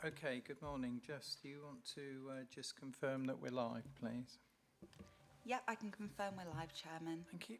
Okay, good morning. Jess, do you want to just confirm that we're live, please? Yeah, I can confirm we're live, Chairman. Thank you.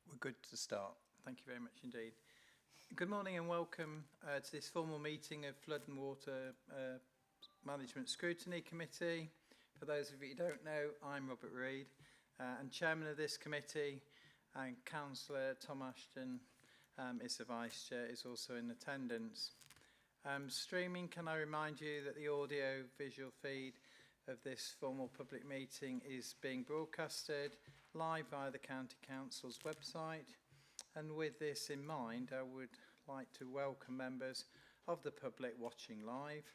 We're good to start. Thank you very much indeed. Good morning and welcome to this formal meeting of Flood and Water Management Scrutiny Committee. For those of you who don't know, I'm Robert Reid and Chairman of this committee, and Councillor Tom Ashton is the Vice Chair, is also in attendance. Streaming, can I remind you that the audio visual feed of this formal public meeting is being broadcasted live via the County Council's website, and with this in mind I would like to welcome members of the public watching live.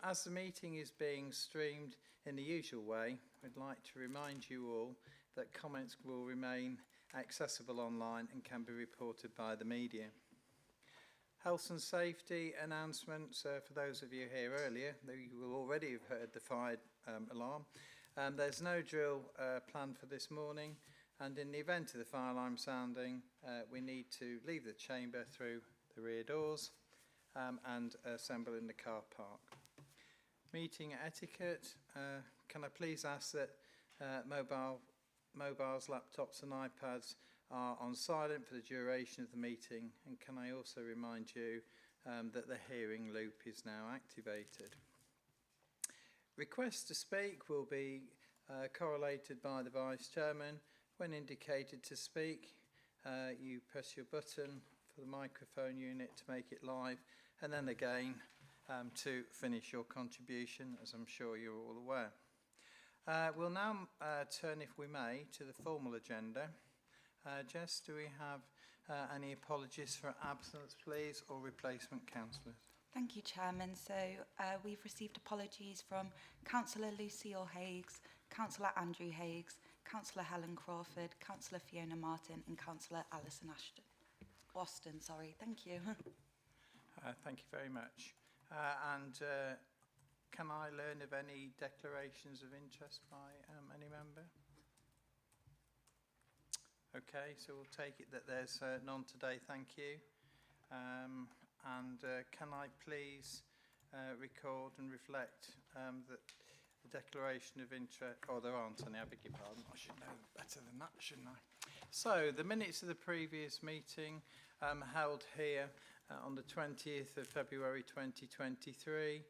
As the meeting is being streamed in the usual way, I'd like to remind you all that comments will remain accessible online and can be reported by the media. Health and safety announcements for those of you here earlier, you will already have heard the fire alarm. There's no drill planned for this morning, and in the event of the fire alarm sounding, we need to leave the chamber through the rear doors and assemble in the car park. Meeting etiquette, can I please ask that mobiles, laptops and iPads are on silent for the duration of the meeting, and can I also remind you that the hearing loop is now activated. Requests to speak will be correlated by the Vice Chairman. When indicated to speak, you press your button for the microphone unit to make it live, and then again to finish your contribution, as I'm sure you're all aware. We'll now turn, if we may, to the formal agenda. Jess, do we have any apologies for absence, please, or replacement councillors? Thank you, Chairman. So we've received apologies from Councillor Lucille Higgs, Councillor Andrew Higgs, Councillor Helen Crawford, Councillor Fiona Martin and Councillor Alison Austin, sorry. Thank you. Thank you very much. Can I learn of any declarations of interest by any member? Okay, so we'll take it that there's none today, thank you. Can I please record and reflect that the declaration of interest, oh there aren't any, I beg your pardon, I should know better than that, shouldn't I? So the minutes of the previous meeting held here on the 20th of February 2023.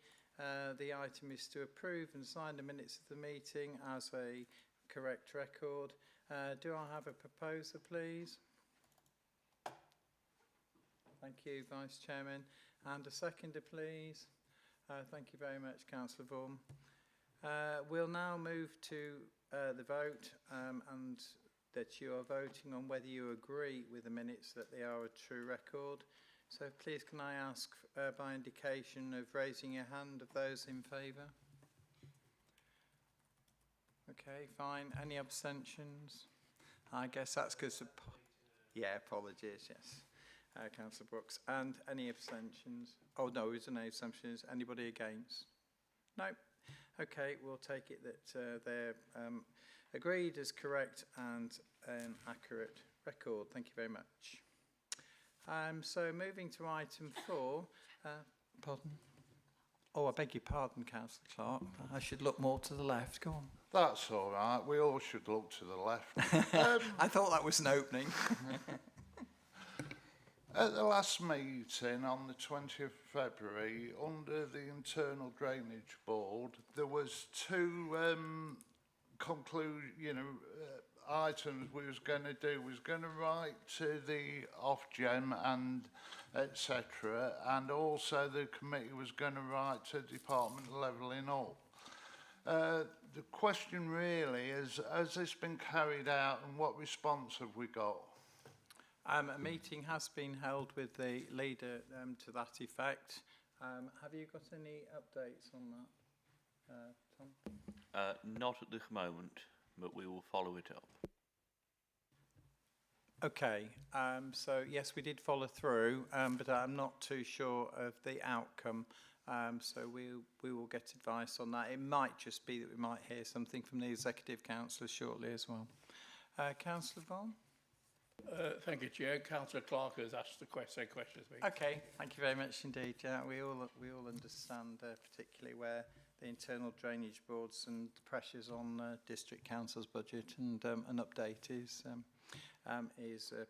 The item is to approve and sign the minutes of the meeting as a correct record. Do I have a proposer, please? Thank you, Vice Chairman. And a seconder, please. Thank you very much, Councillor Vaughan. We'll now move to the vote and that you are voting on whether you agree with the minutes that they are a true record. So please can I ask by indication of raising your hand of those in favour? Okay, fine. Any abstentions? I guess that's because of... Yeah, apologies, yes. Councillor Brooks. And any abstentions? Oh, no, there no abstentions. Anybody against? No. Okay, we'll take it that they're agreed as correct and an accurate record. Thank you very much. So moving to item 4. Pardon? Oh, I beg your pardon, Councillor Clark. I should look more to the left. Go on. That's all right. We all should look to the left. I thought that was an opening. At the last meeting on the 20th of February, under the Internal Drainage Board, there was two items we was going to do. We was going to write to the Ofgem and etc. And also the committee was going to write to Department of Levelling Up. The question really is, has this been carried out and what response have we got? A meeting has been held with the leader to that effect. Have you got any updates on that, Tom? Not at the moment, but we will follow it up. Okay, so yes, we did follow through, but I'm not too sure of the outcome. So we will get advice on that. It might just be that we might hear something from the Executive Councillor shortly as well. Councillor Vaughan? Thank you, Chair. Councillor Clark has asked the question. Okay, thank you very much indeed. Yeah, we all understand, particularly where the internal drainage boards and the pressures on district council's budget, and an update is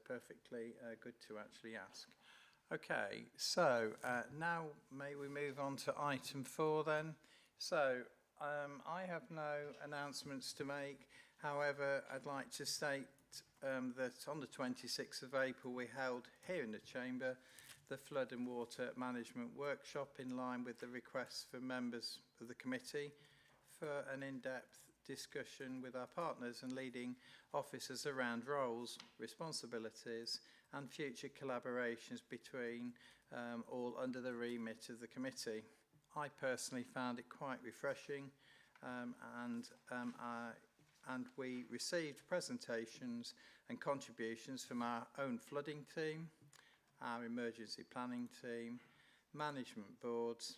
perfectly good to actually ask. Okay, so now may we move on to item 4 then. So I have no announcements to make. However, I'd like to state that on the 26th of April we held here in the Chamber the Flood and Water Management Workshop in line with the requests from members of the committee for an in-depth discussion with our partners and leading officers around roles, responsibilities and future collaborations between all under the remit of the committee. I personally found it quite refreshing and we received presentations and contributions from our own flooding team, our emergency planning team, management boards,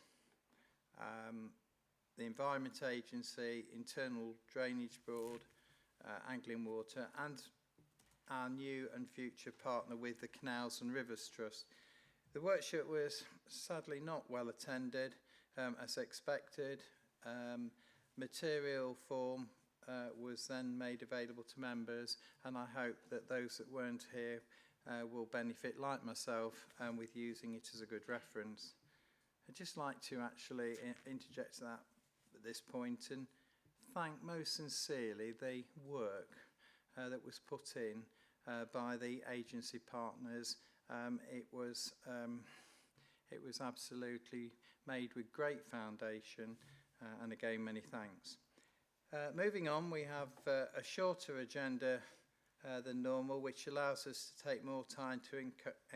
the Environment Agency, Internal Drainage Board, Anglian Water, and our new and future partner with the Canals and Rivers Trust. The workshop was sadly not well attended, as expected. Material form was then made available to members, and I hope that those that weren't here will benefit, like myself, with using it as a good reference. I'd just like to actually interject that at this point and thank most sincerely the work that was put in by the agency partners. It was absolutely made with great foundation, and again, many thanks. Moving on, we have a shorter agenda than normal, which allows us to take more time to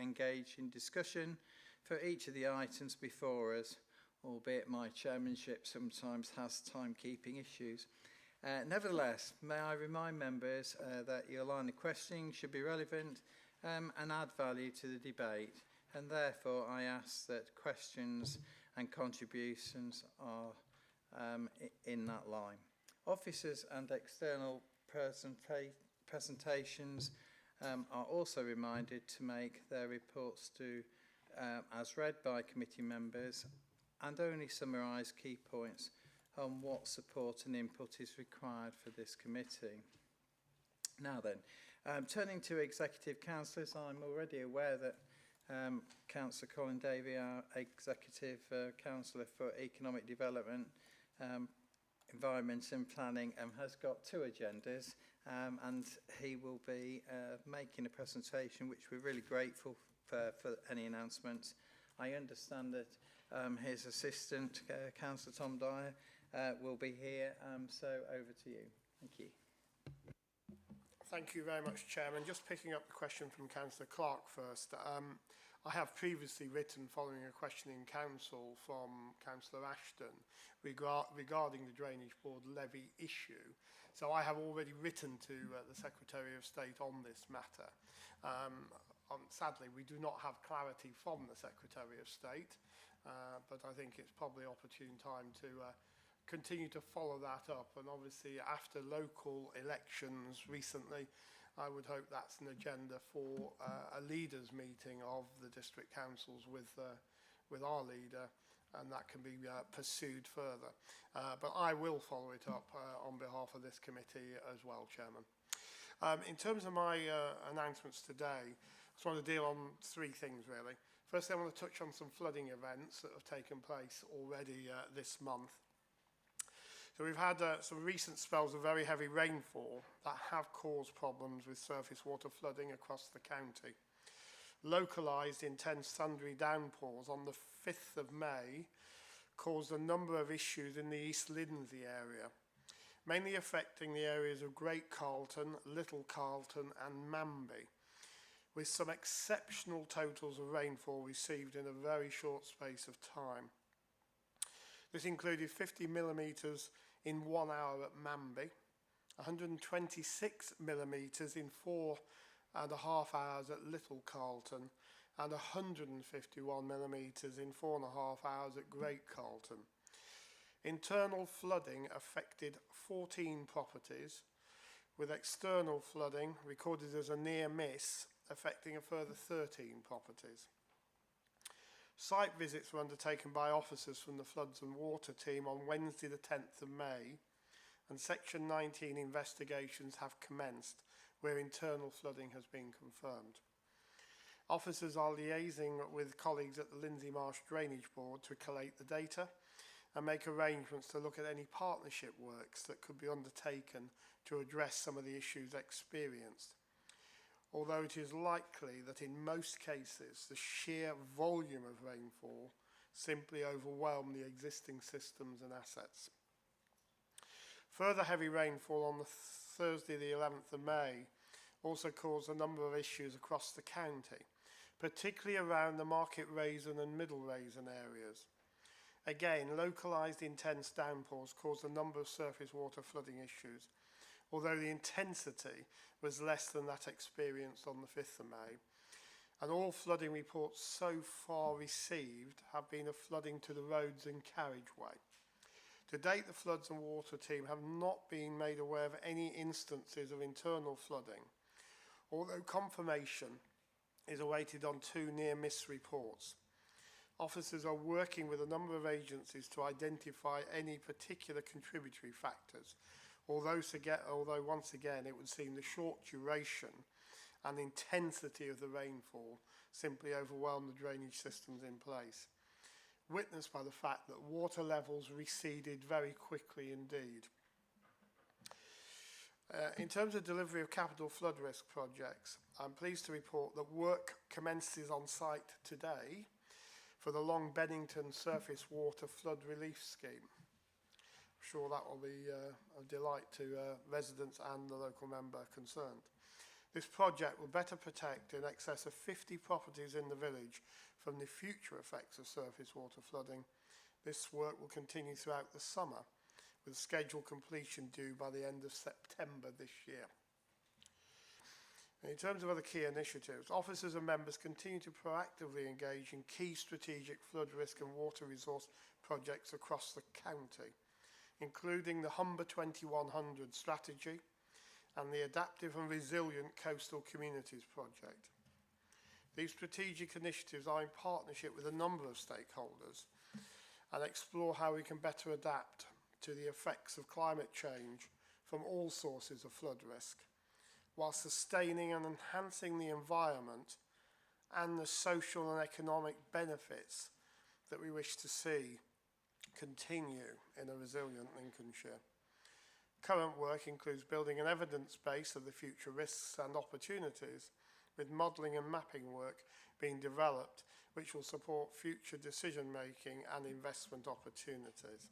engage in discussion for each of the items before us, albeit my chairmanship sometimes has timekeeping issues. Nevertheless, may I remind members that your line of questioning should be relevant and add value to the debate, and therefore I ask that questions and contributions are in that line. Officers and external presentations are also reminded to make their reports as read by committee members, and only summarise key points on what support and input is required for this committee. Now then, turning to executive councillors, I'm already aware that Councillor Colin Davey, our executive councillor for economic development, environment and planning, has got 2 agendas, and he will be making a presentation which we're really grateful for any announcements. I understand that his assistant, Councillor Tom Dyer, will be here, so over to you. Thank you. Thank you very much, Chairman. Just picking up the question from Councillor Clark first. I have previously written following a question in Council from Councillor Ashton regarding the Drainage Board levy issue. So I have already written to the Secretary of State on this matter. Sadly, we do not have clarity from the Secretary of State, but I think it's probably opportune time to continue to follow that up. And obviously, after local elections recently, I would hope that's an agenda for a leaders' meeting of the district councils with our leader, and that can be pursued further. But I will follow it up on behalf of this committee as well, Chairman. In terms of my announcements today, I just want to deal on 3 things, really. Firstly, I want to touch on some flooding events that have taken place already this month. So we've had some recent spells of very heavy rainfall that have caused problems with surface water flooding across the county. Localised intense thundery downpours on the 5th of May caused a number of issues in the East Lindsey area, mainly affecting the areas of Great Carlton, Little Carlton and Manby, with some exceptional totals of rainfall received in a very short space of time. This included 50 millimetres in 1 hour at Manby, 126 millimetres in 4.5 hours at Little Carlton, and 151 millimetres in 4.5 hours at Great Carlton. Internal flooding affected 14 properties, with external flooding recorded as a near miss affecting a further 13 properties. Site visits were undertaken by officers from the Floods and Water team on Wednesday the 10th of May, and Section 19 investigations have commenced where internal flooding has been confirmed. Officers are liaising with colleagues at the Lindsey Marsh Drainage Board to collate the data and make arrangements to look at any partnership works that could be undertaken to address some of the issues experienced. Although it is likely that in most cases the sheer volume of rainfall simply overwhelmed the existing systems and assets. Further heavy rainfall on the Thursday the 11th of May also caused a number of issues across the county, particularly around the Market Raisin and Middle Raisin areas. Again, localised intense downpours caused a number of surface water flooding issues, although the intensity was less than that experienced on the 5th of May. And all flooding reports so far received have been of flooding to the roads and carriageway. To date, the Floods and Water team have not been made aware of any instances of internal flooding, although confirmation is awaited on 2 near-miss reports. Officers are working with a number of agencies to identify any particular contributory factors, although once again it would seem the short duration and intensity of the rainfall simply overwhelmed the drainage systems in place, witnessed by the fact that water levels receded very quickly indeed. In terms of delivery of capital flood risk projects, I'm pleased to report that work commences on site today for the Long Bennington Surface Water Flood Relief Scheme. I'm sure that will be a delight to residents and the local member concerned. This project will better protect in excess of 50 properties in the village from the future effects of surface water flooding. This work will continue throughout the summer, with scheduled completion due by the end of September this year. In terms of other key initiatives, officers and members continue to proactively engage in key strategic flood risk and water resource projects across the county, including the Humber 2100 strategy and the Adaptive and Resilient Coastal Communities project. These strategic initiatives are in partnership with a number of stakeholders and explore how we can better adapt to the effects of climate change from all sources of flood risk, while sustaining and enhancing the environment and the social and economic benefits that we wish to see continue in a resilient Lincolnshire. Current work includes building an evidence base of the future risks and opportunities, with modelling and mapping work being developed which will support future decision making and investment opportunities.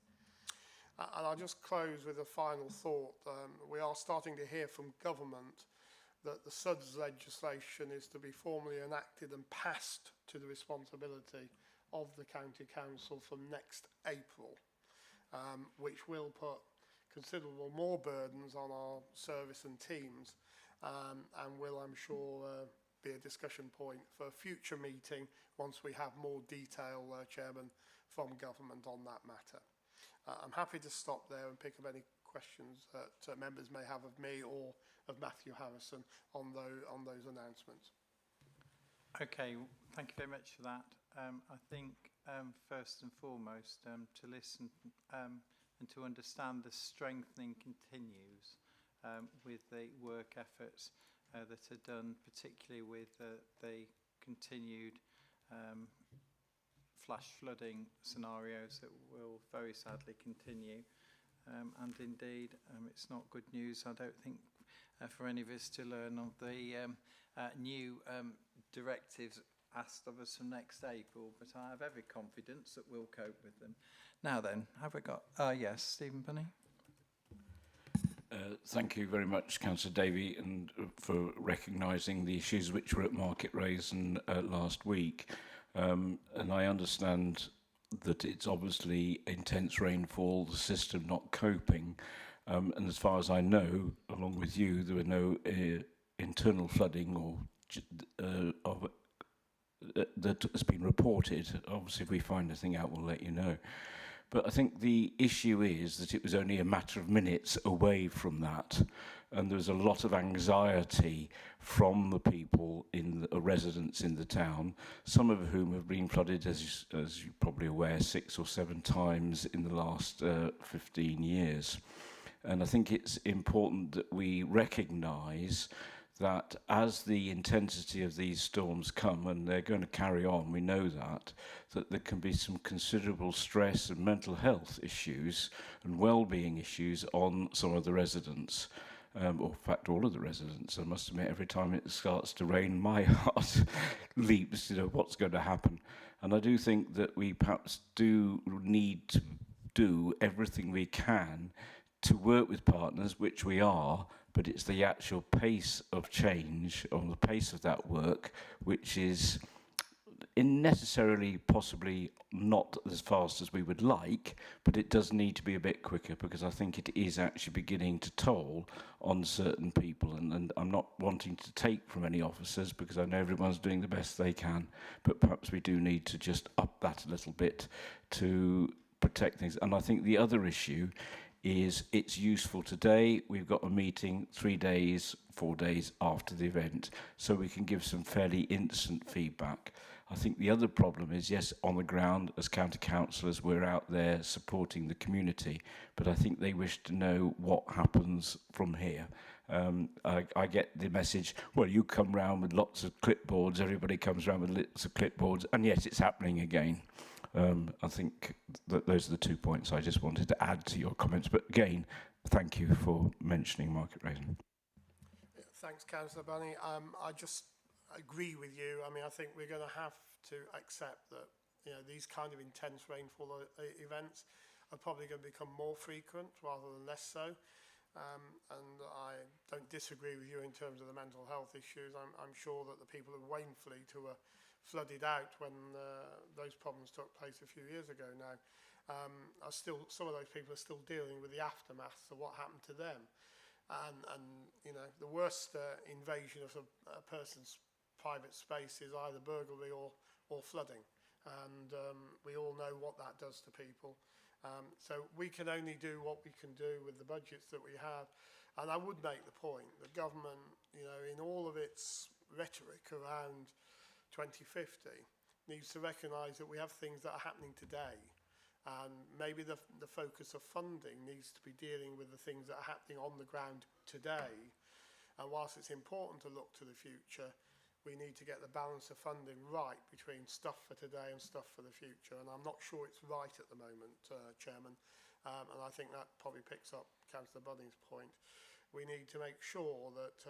And I'll just close with a final thought. We are starting to hear from government that the SUDS legislation is to be formally enacted and passed to the responsibility of the County Council from next April, which will put considerable more burdens on our service and teams, and will, I'm sure, be a discussion point for a future meeting once we have more detail, Chairman, from government on that matter. I'm happy to stop there and pick up any questions that members may have of me or of Matthew Harrison on those announcements. Okay, thank you very much for that. I think first and foremost to listen and to understand the strengthening continues with the work efforts that are done, particularly with the continued flash flooding scenarios that will very sadly continue. And indeed, it's not good news, I don't think, for any of us to learn of the new directives asked of us from next April, but I have every confidence that we'll cope with them. Now then, have we got, yes, Stephen Bunny? Thank you very much, Councillor Davey, and for recognising the issues which were at Market Raisin last week. And I understand that it's obviously intense rainfall, the system not coping. And as far as I know, along with you, there were no internal flooding or that has been reported. Obviously, if we find anything out, we'll let you know. But I think the issue is that it was only a matter of minutes away from that. And there was a lot of anxiety from the people, residents in the town, some of whom have been flooded, as you're probably aware, 6 or 7 times in the last 15 years. And I think it's important that we recognise that as the intensity of these storms come, and they're going to carry on, we know that there can be some considerable stress and mental health issues and well-being issues on some of the residents. Or in fact, all of the residents. I must admit, every time it starts to rain, my heart leaps, what's going to happen. And I do think that we perhaps do need to do everything we can to work with partners, which we are, but it's the actual pace of change, or the pace of that work, which is necessarily possibly not as fast as we would like, but it does need to be a bit quicker, because I think it is actually beginning to toll on certain people. And I'm not wanting to take from any officers, because I know everyone's doing the best they can, but perhaps we do need to just up that a little bit to protect things. And I think the other issue is it's useful today. We've got a meeting 3 days, 4 days after the event, so we can give some fairly instant feedback. I think the other problem is, yes, on the ground, as county councillors, we're out there supporting the community, but I think they wish to know what happens from here. I get the message, well, you come round with lots of clipboards, everybody comes round with lots of clipboards, and yes, it's happening again. I think that those are the 2 points I just wanted to add to your comments. But again, thank you for mentioning market raising. Thanks, Councillor Bunny. I just agree with you. I mean, I think we're going to have to accept that these kind of intense rainfall events are probably going to become more frequent rather than less so. And I don't disagree with you in terms of the mental health issues. I'm sure that the people of Wainfleet who were flooded out when those problems took place a few years ago now, some of those people are still dealing with the aftermath of what happened to them. And the worst invasion of a person's private space is either burglary or flooding. And we all know what that does to people. So we can only do what we can do with the budgets that we have. And I would make the point that government, in all of its rhetoric around 2050, needs to recognise that we have things that are happening today. And maybe the focus of funding needs to be dealing with the things that are happening on the ground today. And whilst it's important to look to the future, we need to get the balance of funding right between stuff for today and stuff for the future. And I'm not sure it's right at the moment, Chairman. And I think that probably picks up Councillor Bunning's point. We need to make sure that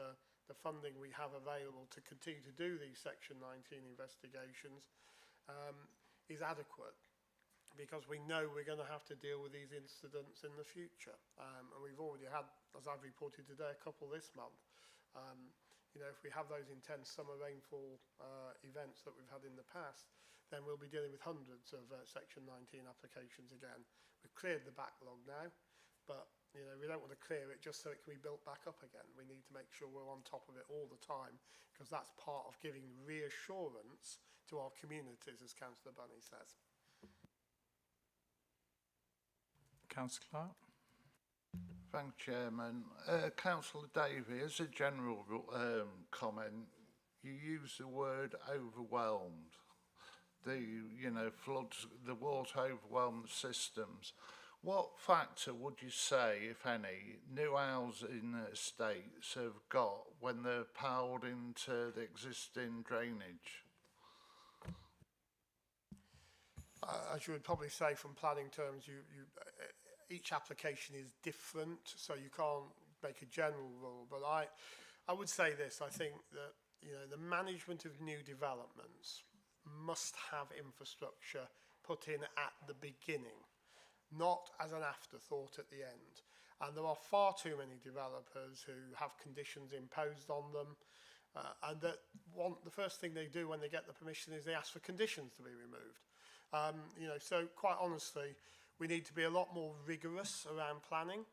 the funding we have available to continue to do these Section 19 investigations is adequate, because we know we're going to have to deal with these incidents in the future. And we've already had, as I've reported today, a couple this month. If we have those intense summer rainfall events that we've had in the past, then we'll be dealing with hundreds of Section 19 applications again. We've cleared the backlog now, but we don't want to clear it just so it can be built back up again. We need to make sure we're on top of it all the time, because that's part of giving reassurance to our communities, as Councillor Bunny says. Councillor Clark. Thank you, Chairman. Councillor Davey, as a general comment, you use the word overwhelmed. Floods, the water overwhelmed systems. What factor would you say, if any, new housing estates have got when they're powered into the existing drainage? As you would probably say from planning terms, each application is different, so you can't make a general rule. But I would say this: I think that the management of new developments must have infrastructure put in at the beginning, not as an afterthought at the end. And there are far too many developers who have conditions imposed on them, and that the first thing they do when they get the permission is they ask for conditions to be removed. You know, so quite honestly, we need to be a lot more rigorous around planning.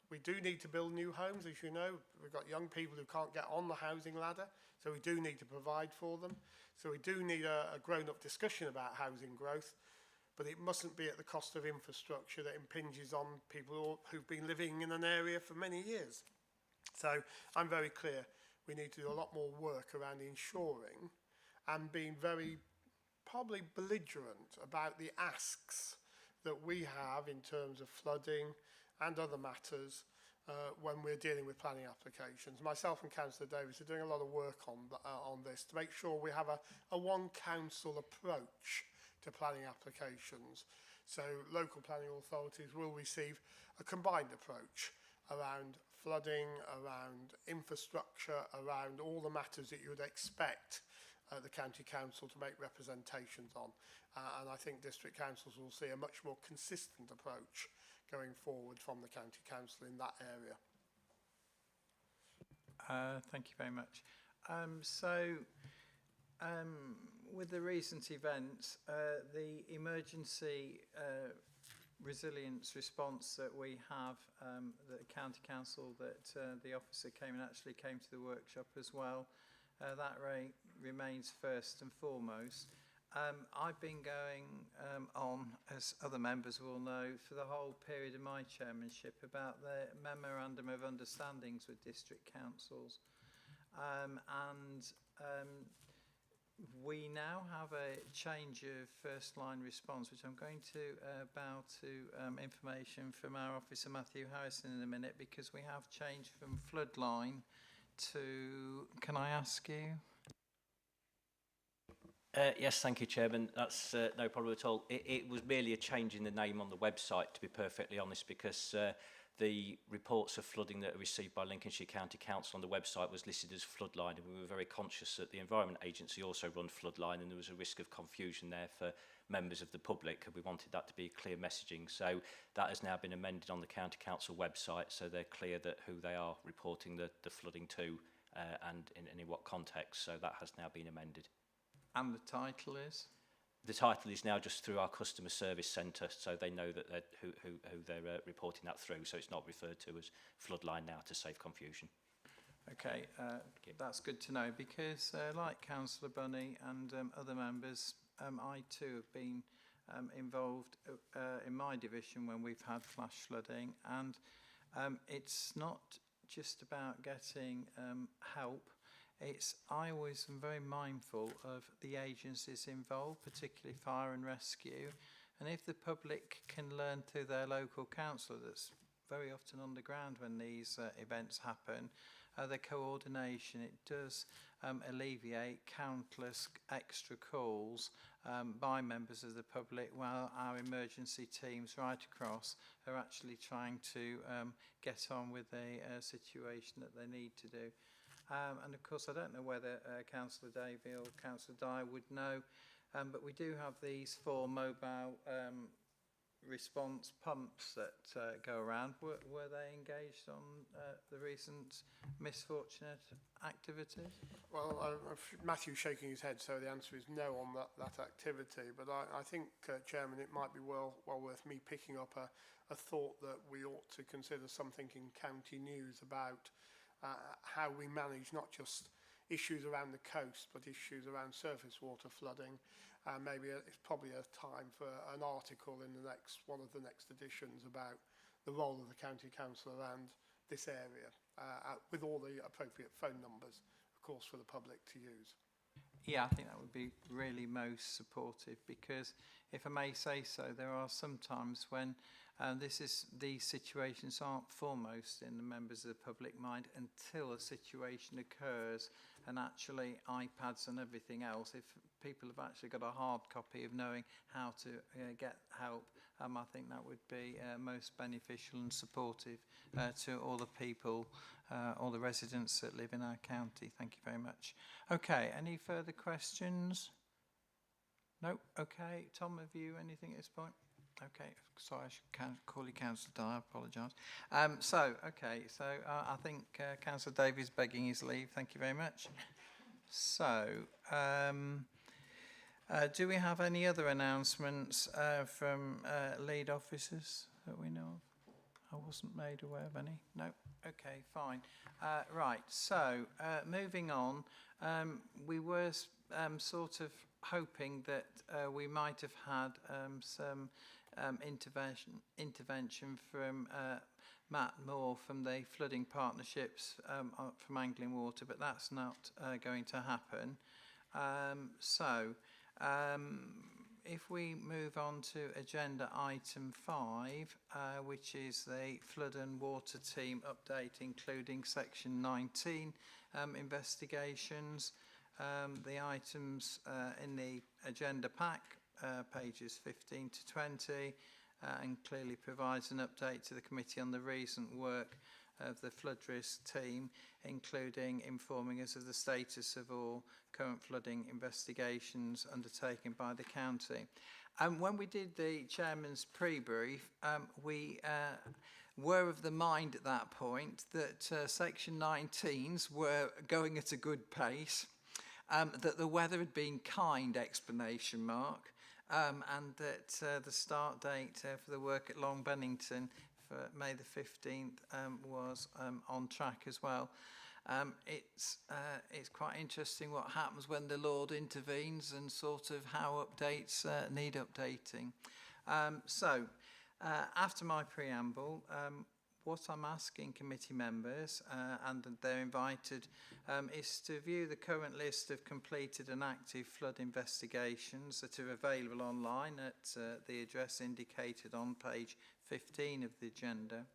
We do need to build new homes, as you know. We've got young people who can't get on the housing ladder, so we do need to provide for them. So we do need a grown-up discussion about housing growth, but it mustn't be at the cost of infrastructure that impinges on people who've been living in an area for many years. So I'm very clear we need to do a lot more work around ensuring and being very probably belligerent about the asks that we have in terms of flooding and other matters when we're dealing with planning applications. Myself and Councillor Davis are doing a lot of work on this to make sure we have a one council approach to planning applications. So local planning authorities will receive a combined approach around flooding, around infrastructure, around all the matters that you would expect the county council to make representations on. And I think district councils will see a much more consistent approach going forward from the county council in that area. Thank you very much. With the recent events, the emergency resilience response that we have, that the county council, that the officer came and actually came to the workshop as well, that remains first and foremost. I've been going on, as other members will know, for the whole period of my chairmanship about the memorandum of understandings with district councils, we now have a change of first line response, which I'm going to bow to information from our officer Matthew Harrison in a minute, because we have changed from floodline to, can I ask you? Yes, thank you, Chairman. That's no problem at all. It was merely a change in the name on the website, to be perfectly honest, because the reports of flooding that are received by Lincolnshire County Council on the website was listed as Floodline, and we were very conscious that the Environment Agency also run Floodline, and there was a risk of confusion there for members of the public, and we wanted that to be clear messaging. So that has now been amended on the County Council website, so they're clear that who they are reporting the flooding to and in what context. So that has now been amended. And the title is? The title is now just through our customer service centre, so they know that who they're reporting that through, so it's not referred to as Floodline now to save confusion. Okay, that's good to know, because like Councillor Bunny and other members, I too have been involved in my division when we've had flash flooding, and it's not just about getting help. I always am very mindful of the agencies involved, particularly fire and rescue, and if the public can learn through their local council, that's very often on the ground when these events happen, the coordination, it does alleviate countless extra calls by members of the public, while our emergency teams right across are actually trying to get on with a situation that they need to do. And of course, I don't know whether Councillor Davey or Councillor Dyer would know, but we do have these 4 mobile response pumps that go around. Were they engaged on the recent misfortunate activities? Well, Matthew's shaking his head, so the answer is no on that activity. But I think, Chairman, it might be well worth me picking up a thought that we ought to consider something in county news about how we manage not just issues around the coast, but issues around surface water flooding. Maybe it's probably a time for an article in one of the next editions about the role of the county council around this area, with all the appropriate phone numbers, of course, for the public to use. Yeah, I think that would be really most supportive, because if I may say so, there are some times when these situations aren't foremost in the members of the public mind until a situation occurs, and actually iPads and everything else, if people have actually got a hard copy of knowing how to get help, I think that would be most beneficial and supportive to all the people, all the residents that live in our county. Thank you very much. Okay, any further questions? No? Okay, Tom, have you anything at this point? Okay, sorry, I should call you Councillor Dyer, I apologise. I think Councillor Davies begging his leave, thank you very much. So, Do we have any other announcements from lead officers that we know of? I wasn't made aware of any. No. Okay, fine. Right. So moving on, we were sort of hoping that we might have had some intervention from Matt Moore from the flooding partnerships from Angling Water, but that's not going to happen. If we move on to agenda item 5, which is the flood and water team update, including section 19 investigations, the items in the agenda pack, pages 15 to 20, and clearly provides an update to the committee on the recent work of the flood risk team, including informing us of the status of all current flooding investigations undertaken by the county. When we did the chairman's pre-brief, we were of the mind at that point that section 19s were going at a good pace, that the weather had been kind, exclamation mark, and that the start date for the work at Long Bennington for May the 15th was on track as well. It's quite interesting what happens when the Lord intervenes and sort of how updates need updating. After my preamble, what I'm asking committee members, and they're invited, is to view the current list of completed and active flood investigations that are available online at the address indicated on page 15 of the agenda.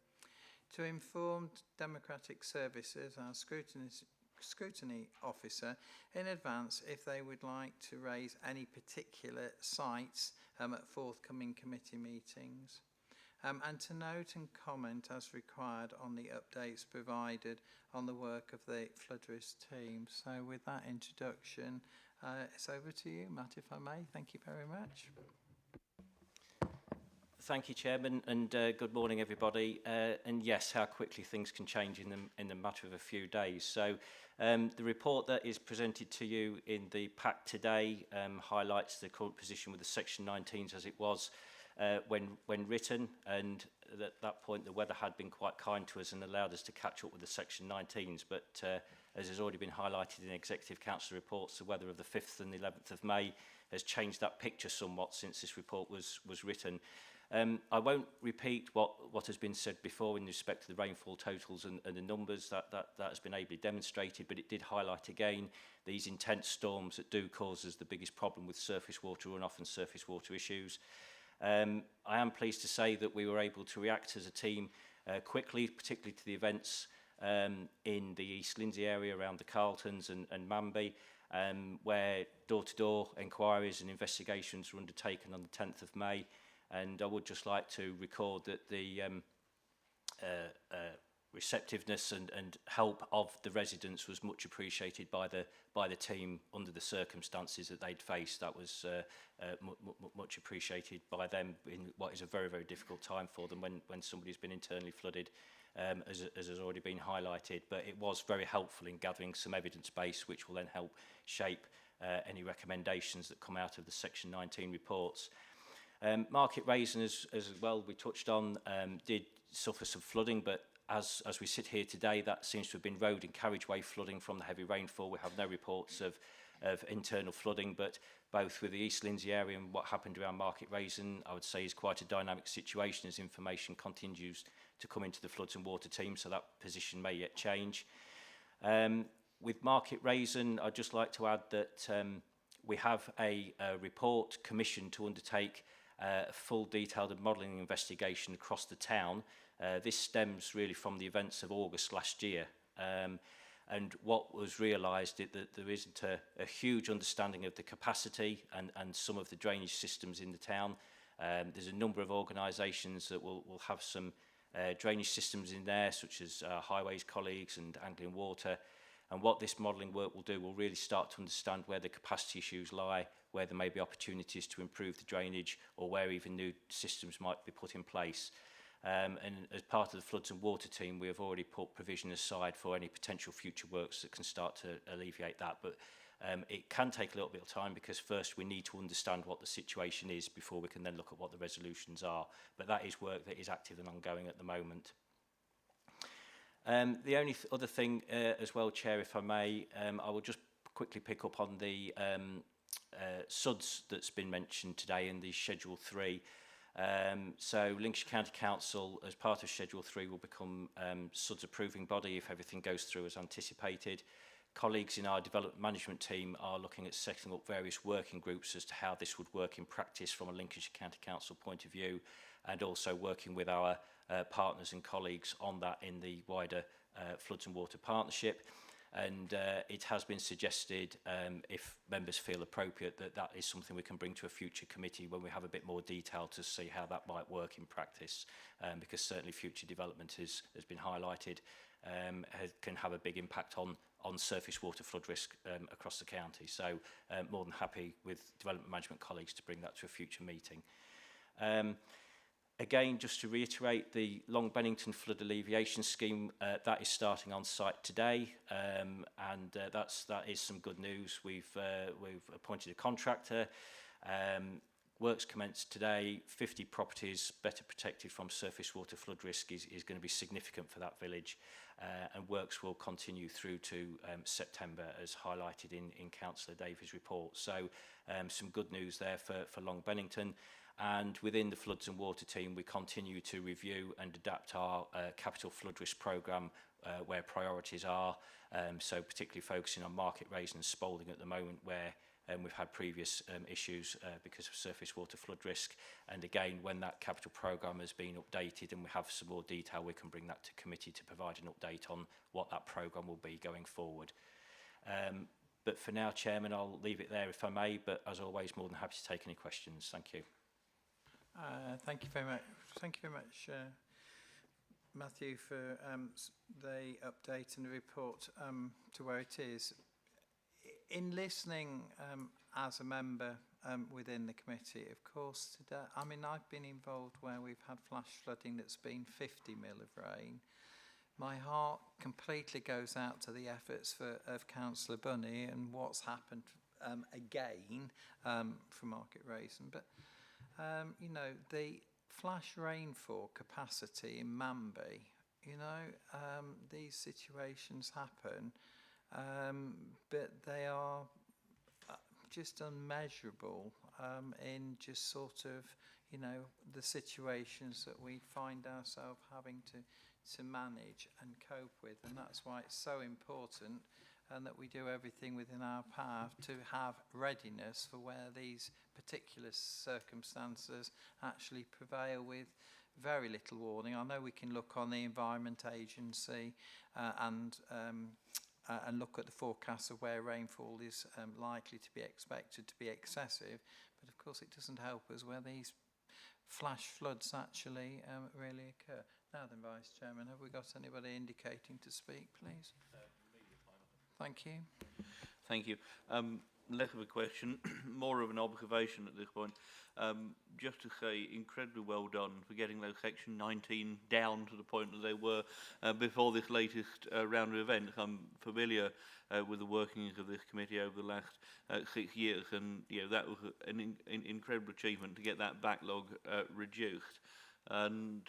To inform Democratic Services, our scrutiny officer, in advance if they would like to raise any particular sites at forthcoming committee meetings. And to note and comment as required on the updates provided on the work of the flood risk team. So with that introduction, it's over to you, Matt, if I may. Thank you very much. Thank you, Chairman, and good morning, everybody. And yes, how quickly things can change in the matter of a few days. So the report that is presented to you in the pack today highlights the current position with the Section 19s as it was when written, and at that point the weather had been quite kind to us and allowed us to catch up with the Section 19s. But as has already been highlighted in Executive Council reports, the weather of the 5th and the 11th of May has changed that picture somewhat since this report was written. I won't repeat what has been said before in respect to the rainfall totals and the numbers that has been ably demonstrated, but it did highlight again these intense storms that do cause us the biggest problem with surface water runoff and surface water issues. I am pleased to say that we were able to react as a team quickly, particularly to the events in the East Lindsey area around the Carltons and Manby, where door-to-door inquiries and investigations were undertaken on the 10th of May. And I would just like to record that the receptiveness and help of the residents was much appreciated by the team under the circumstances that they'd faced. That was much appreciated by them in what is a very, very difficult time for them when somebody's been internally flooded, as has already been highlighted. But it was very helpful in gathering some evidence base, which will then help shape any recommendations that come out of the Section 19 reports. Market Raisin, as well we touched on, did suffer some flooding, but as we sit here today, that seems to have been road and carriageway flooding from the heavy rainfall. We have no reports of internal flooding, but both with the East Lindsey area and what happened around Market Raisin, I would say is quite a dynamic situation as information continues to come into the floods and water team, so that position may yet change. With Market Raisin, I'd just like to add that we have a report commissioned to undertake a full detailed and modelling investigation across the town. This stems really from the events of August last year. And what was realised is that there isn't a huge understanding of the capacity and some of the drainage systems in the town. There's a number of organisations that will have some drainage systems in there, such as Highways colleagues and Angling Water. And what this modelling work will do will really start to understand where the capacity issues lie, where there may be opportunities to improve the drainage, or where even new systems might be put in place. And as part of the floods and water team, we have already put provision aside for any potential future works that can start to alleviate that. But It can take a little bit of time because first we need to understand what the situation is before we can then look at what the resolutions are. But that is work that is active and ongoing at the moment. The only other thing as well, Chair, if I may, I will just quickly pick up on the SUDS that's been mentioned today in the Schedule 3. So Lincolnshire County Council, as part of Schedule 3, will become SUDS approving body if everything goes through as anticipated. Colleagues in our development management team are looking at setting up various working groups as to how this would work in practice from a Lincolnshire County Council point of view, and also working with our partners and colleagues on that in the wider Floods and Water Partnership. And it has been suggested, if members feel appropriate, that that is something we can bring to a future committee when we have a bit more detail to see how that might work in practice, because certainly future development has been highlighted, can have a big impact on surface water flood risk across the county. So more than happy with development management colleagues to bring that to a future meeting. Again, just to reiterate, the Long Bennington Flood Alleviation Scheme, that is starting on site today, and that is some good news. We've appointed a contractor. Works commenced today. 50 properties better protected from surface water flood risk is going to be significant for that village, and works will continue through to September, as highlighted in Councillor Davies' report. So some good news there for Long Bennington. And within the Floods and Water team, we continue to review and adapt our capital flood risk programme where priorities are. So particularly focusing on Market Raise and Spalding at the moment, where we've had previous issues because of surface water flood risk. And again, when that capital programme has been updated and we have some more detail, we can bring that to committee to provide an update on what that programme will be going forward. But for now, Chairman, I'll leave it there if I may, but as always, more than happy to take any questions. Thank you. Thank you very much. Thank you very much, Matthew, for the update and the report to where it is. In listening as a member within the committee, of course, today, I mean, I've been involved where we've had flash flooding that's been 50 mil of rain. My heart completely goes out to the efforts of Councillor Bunny and what's happened again for Market Raisin. But you know, the flash rainfall capacity in Manby, you know, these situations happen, but they are just unmeasurable in just sort of, you know, the situations that we find ourselves having to manage and cope with. And that's why it's so important and that we do everything within our power to have readiness for where these particular circumstances actually prevail with very little warning. I know we can look on the Environment Agency and look at the forecast of where rainfall is likely to be expected to be excessive, but of course it doesn't help us where these flash floods actually really occur. Now then, Vice Chairman, have we got anybody indicating to speak, please? Thank you. Thank you. Less of a question, more of an observation at this point. Just to say, incredibly well done for getting those Section 19 down to the point that they were before this latest round of events. I'm familiar with the workings of this committee over the last 6 years, and you know, that was an incredible achievement to get that backlog reduced. And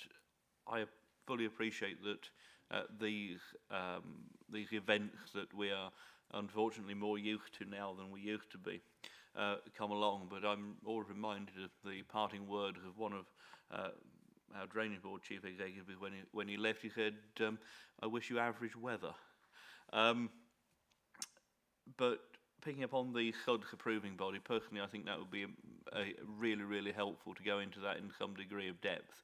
I fully appreciate that these events that we are unfortunately more used to now than we used to be come along, but I'm always reminded of the parting words of one of our Drainage Board Chief Executives when he left. He said, I wish you average weather. But picking up on the SUDS approving body, personally I think that would be a really, really helpful to go into that in some degree of depth.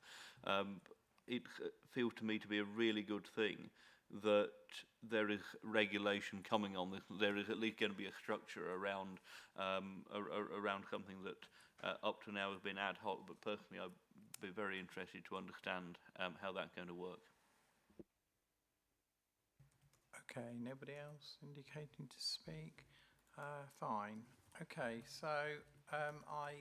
It feels to me to be a really good thing that there is regulation coming on this. There is at least going to be a structure around around something that up to now has been ad hoc, but personally I'd be very interested to understand how that's going to work. Okay, nobody else indicating to speak? Fine. Okay, so I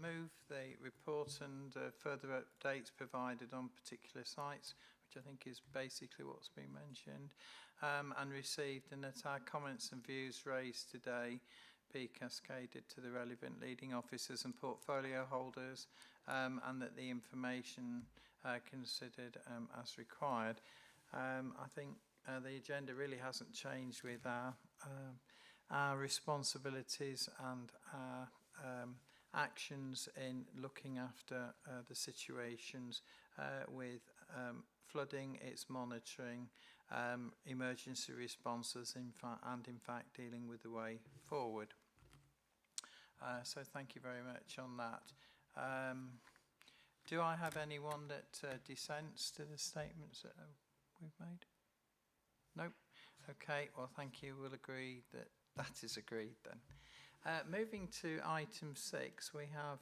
move the report and further updates provided on particular sites, which I think is basically what's been mentioned. and received, and that our comments and views raised today be cascaded to the relevant leading officers and portfolio holders, and that the information considered as required. I think the agenda really hasn't changed with our responsibilities and our actions in looking after the situations with flooding, its monitoring, emergency responses, in fact dealing with the way forward. So thank you very much on that. Do I have anyone that dissents to the statements that we've made? Nope. Okay, well thank you. We'll agree that that is agreed then. Moving to item 6, we have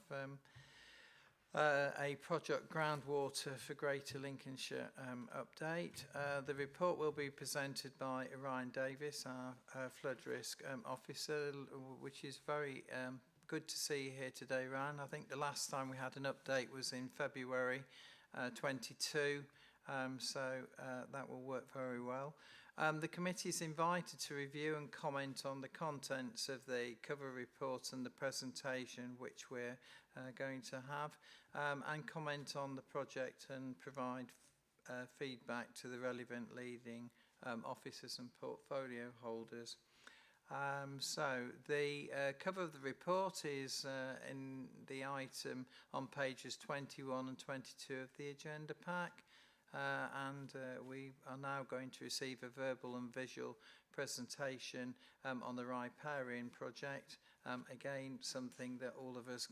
a project groundwater for Greater Lincolnshire update. The report will be presented by Ryan Davis, our flood risk officer, which is very good to see you here today, Ryan. I think the last time we had an update was in February 22, so that will work very well. The committee is invited to review and comment on the contents of the cover report and the presentation which we're going to have, and comment on the project and provide feedback to the relevant leading officers and portfolio holders. So the cover of the report is in the item on pages 21 and 22 of the agenda pack. And we are now going to receive a verbal and visual presentation on the riparian project. Again, something that all of us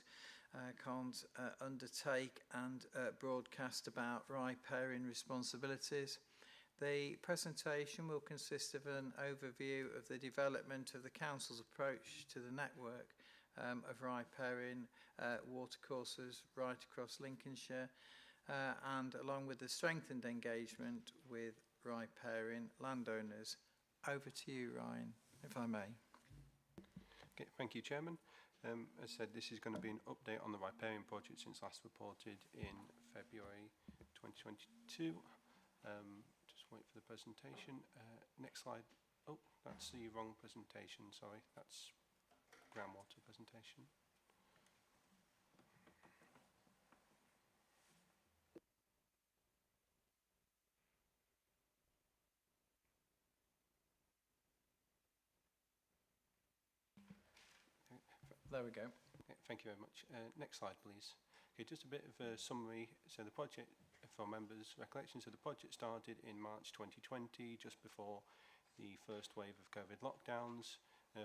can't undertake and broadcast about riparian responsibilities. The presentation will consist of an overview of the development of the Council's approach to the network of riparian watercourses right across Lincolnshire, and along with the strengthened engagement with riparian landowners. Over to you, Ryan, if I may. Okay, thank you, Chairman. As said, this is going to be an update on the riparian project since last reported in February 2022. Just wait for the presentation. Next slide. Oh, that's the wrong presentation, sorry. That's groundwater presentation. There we go. Okay, thank you very much. Next slide, please. Okay, just a bit of a summary. So the project, for members' recollection, so the project started in March 2020, just before the first wave of COVID lockdowns.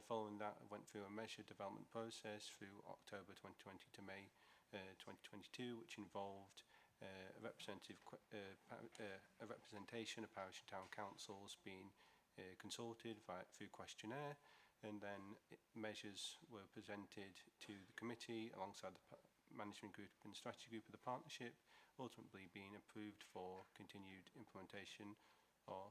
Following that, I went through a measured development process through October 2020 to May 2022, which involved a representation of parish and town councils being consulted through questionnaire. And then measures were presented to the committee alongside the management group and strategy group of the partnership, ultimately being approved for continued implementation or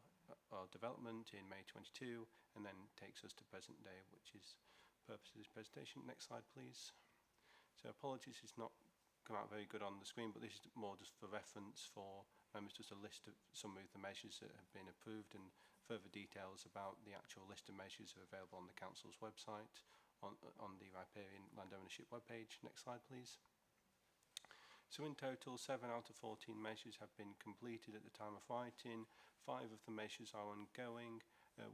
development in May 22, and then takes us to present day, which is the purpose of this presentation. Next slide, please. So apologies, it's not come out very good on the screen, but this is more just for reference for members, just a list of some of the measures that have been approved, and further details about the actual list of measures are available on the Council's website on the Riparian Land Ownership webpage. Next slide, please. So in total, 7 out of 14 measures have been completed at the time of writing. 5 of the measures are ongoing.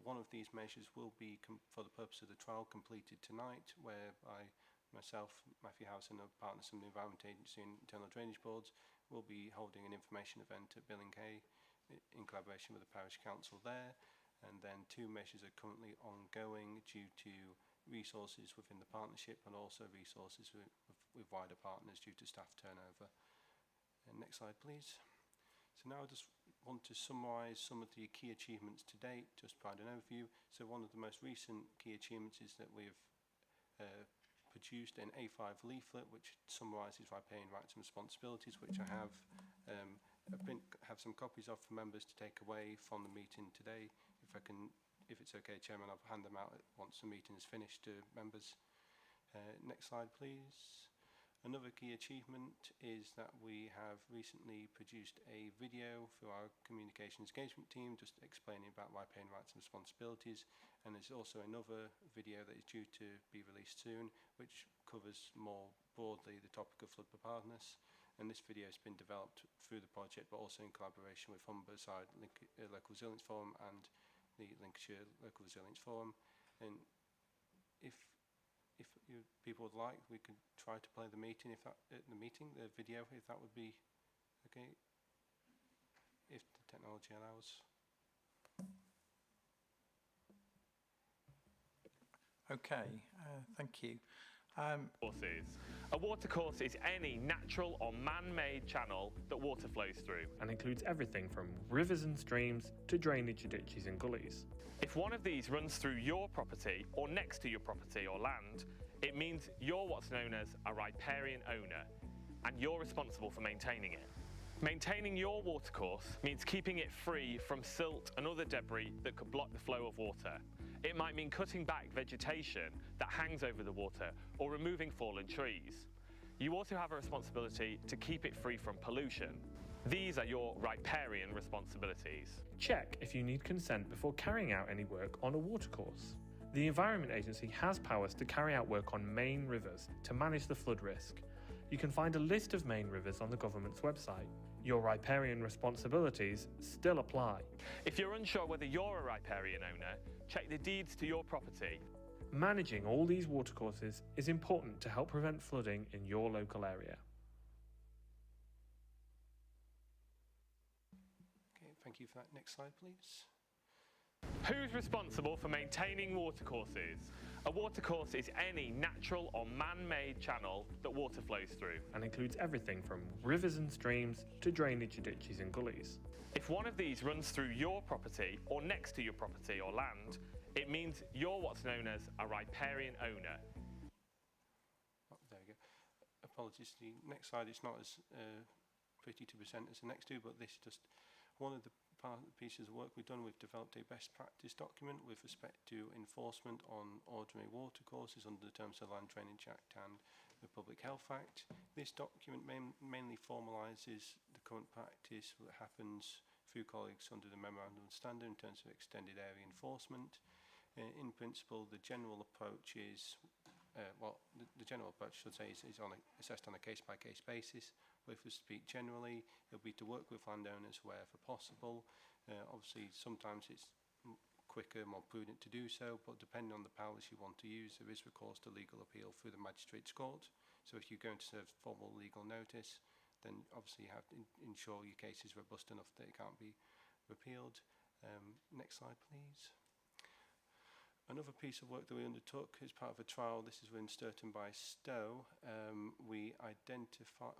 One of these measures will be, for the purpose of the trial, completed tonight, whereby myself, Matthew House, and our partners from the Environment Agency and Internal Drainage Boards will be holding an information event at Billing in collaboration with the Parish Council there. And then 2 measures are currently ongoing due to resources within the partnership and also resources with wider partners due to staff turnover. And next slide, please. So now I just want to summarise some of the key achievements to date, just provide an overview. So one of the most recent key achievements is that we've produced an A5 leaflet which summarises riparian rights and responsibilities, which I have some copies of for members to take away from the meeting today. If it's okay, Chairman, I'll hand them out once the meeting is finished to members. Next slide, please. Another key achievement is that we have recently produced a video for our communications engagement team just explaining about riparian rights and responsibilities, and there's also another video that is due to be released soon which covers more broadly the topic of flood preparedness, and this video has been developed through the project but also in collaboration with Humberside Local Resilience Forum and the Lincolnshire Local Resilience Forum. And if people would like, we could try to play the video, if that would be okay, if the technology allows. Okay, thank you. Courses. A watercourse is any natural or man-made channel that water flows through and includes everything from rivers and streams to drainage ditches and gullies. If one of these runs through your property or next to your property or land, it means you're what's known as a riparian owner and you're responsible for maintaining it. Maintaining your watercourse means keeping it free from silt and other debris that could block the flow of water. It might mean cutting back vegetation that hangs over the water or removing fallen trees. You also have a responsibility to keep it free from pollution. These are your riparian responsibilities. Check if you need consent before carrying out any work on a watercourse. The Environment Agency has powers to carry out work on main rivers to manage the flood risk. You can find a list of main rivers on the government's website. Your riparian responsibilities still apply. If you're unsure whether you're a riparian owner, check the deeds to your property. Managing all these watercourses is important to help prevent flooding in your local area. Okay, thank you for that. Next slide, please. Who's responsible for maintaining watercourses? A watercourse is any natural or man-made channel that water flows through and includes everything from rivers and streams to drainage ditches and gullies. If one of these runs through your property or next to your property or land, it means you're what's known as a riparian owner. Oh, there we go. Apologies, the next slide is not as pretty to present as the next two, but this is just one of the pieces of work we've done. We've developed a best practice document with respect to enforcement on ordinary watercourses under the terms of the Land Drainage Act and the Public Health Act. This document mainly formalises the current practice that happens through colleagues under the Memorandum of Standard in terms of extended area enforcement. In principle, the general approach is, the general approach, should say, is assessed on a case-by-case basis. But if we speak generally, it will be to work with landowners wherever possible. Obviously, sometimes it's quicker, more prudent to do so, but depending on the powers you want to use, there is recourse to legal appeal through the Magistrates' Court. So if you're going to serve formal legal notice, then obviously you have to ensure your case is robust enough that it can't be repealed. Next slide, please. Another piece of work that we undertook as part of a trial, this is within Sturton by Stowe, we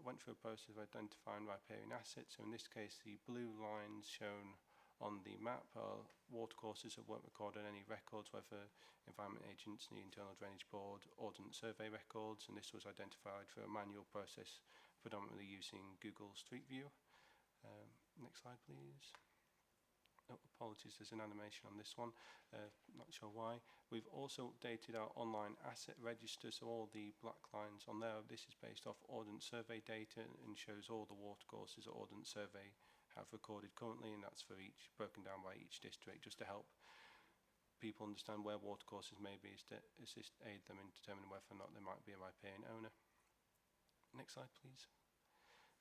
went through a process of identifying riparian assets. So in this case, the blue lines shown on the map are watercourses that weren't recorded on any records, whether Environment Agency, Internal Drainage Board, Ordnance Survey records, and this was identified through a manual process, predominantly using Google Street View. Next slide, please. Oh, apologies, there's an animation on this one, not sure why. We've also updated our online asset register, so all the black lines on there, this is based off Ordnance Survey data and shows all the watercourses that Ordnance Survey have recorded currently, and that's for each, broken down by each district, just to help people understand where watercourses may be, to aid them in determining whether or not they might be a riparian owner. Next slide, please.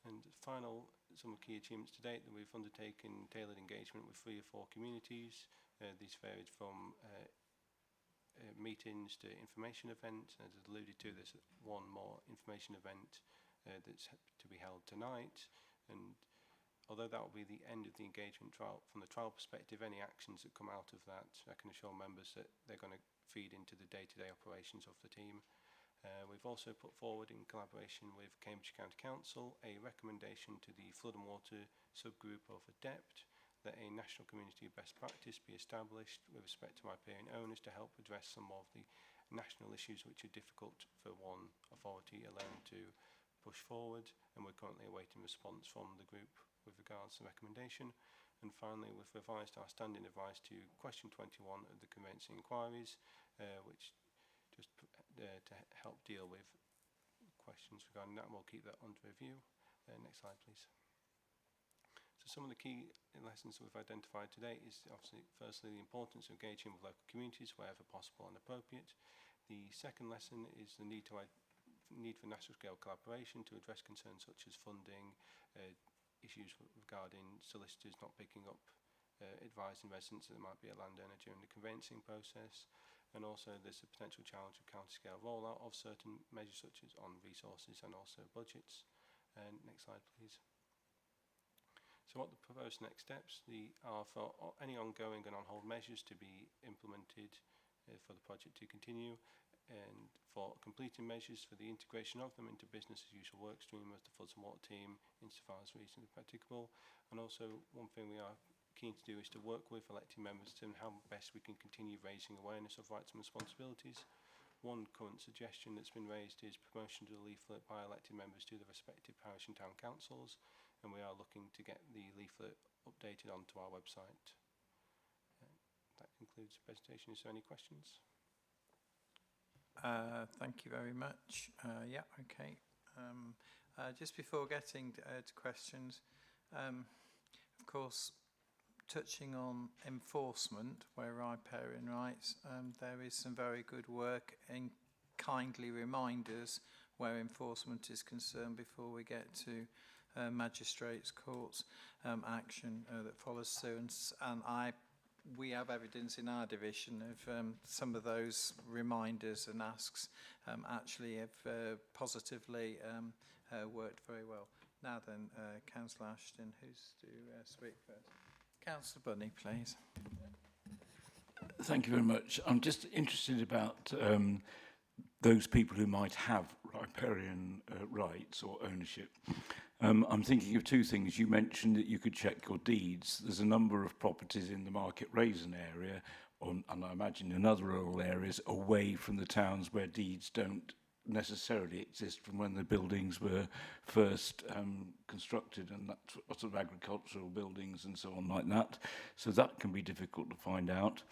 And final, some key achievements to date that we've undertaken tailored engagement with 3 or 4 communities. These varied from meetings to information events. As I alluded to, there's one more information event that's to be held tonight. And although that will be the end of the engagement trial, from the trial perspective, any actions that come out of that, I can assure members that they're going to feed into the day-to-day operations of the team. We've also put forward, in collaboration with Cambridge County Council, a recommendation to the Flood and Water subgroup of ADEPT that a national community of best practice be established with respect to riparian owners to help address some of the national issues which are difficult for one authority alone to push forward, and we're currently awaiting response from the group with regards to the recommendation. And finally, we've revised our standing advice to question 21 of the conveyancing inquiries, which just to help deal with questions regarding that, and we'll keep that under review. Next slide, please. So some of the key lessons that we've identified today is obviously, firstly, the importance of engaging with local communities wherever possible and appropriate. The second lesson is the need for national scale collaboration to address concerns such as funding, issues regarding solicitors not picking up advising residents that there might be a landowner during the conveyancing process. And also there's a potential challenge of county scale rollout of certain measures such as on resources and also budgets. Next slide, please. So what the proposed next steps are for any ongoing and on-hold measures to be implemented for the project to continue, and for completing measures for the integration of them into business as usual work stream of the Floods and Water team insofar as reasonably practicable. And also one thing we are keen to do is to work with elected members to how best we can continue raising awareness of rights and responsibilities. One current suggestion that's been raised is promotion to the leaflet by elected members to the respective parish and town councils, and we are looking to get the leaflet updated onto our website. That concludes the presentation. Is there any questions? Thank you very much. Yeah, okay. Just before getting to questions, of course, touching on enforcement where riparian rights, there is some very good work in kindly reminders where enforcement is concerned before we get to magistrates, courts action that follows soon. And we have evidence in our division of some of those reminders and asks actually have positively worked very well. Now then, Councillor Ashton, who's to speak first? Councillor Bunny, please. Thank you very much. I'm just interested about those people who might have riparian rights or ownership. I'm thinking of two things. You mentioned that you could check your deeds. There's a number of properties in the Market Raisin area, and I imagine in other rural areas, away from the towns where deeds don't necessarily exist from when the buildings were first constructed, and that's lots of agricultural buildings and so on like that. So that can be difficult to find out.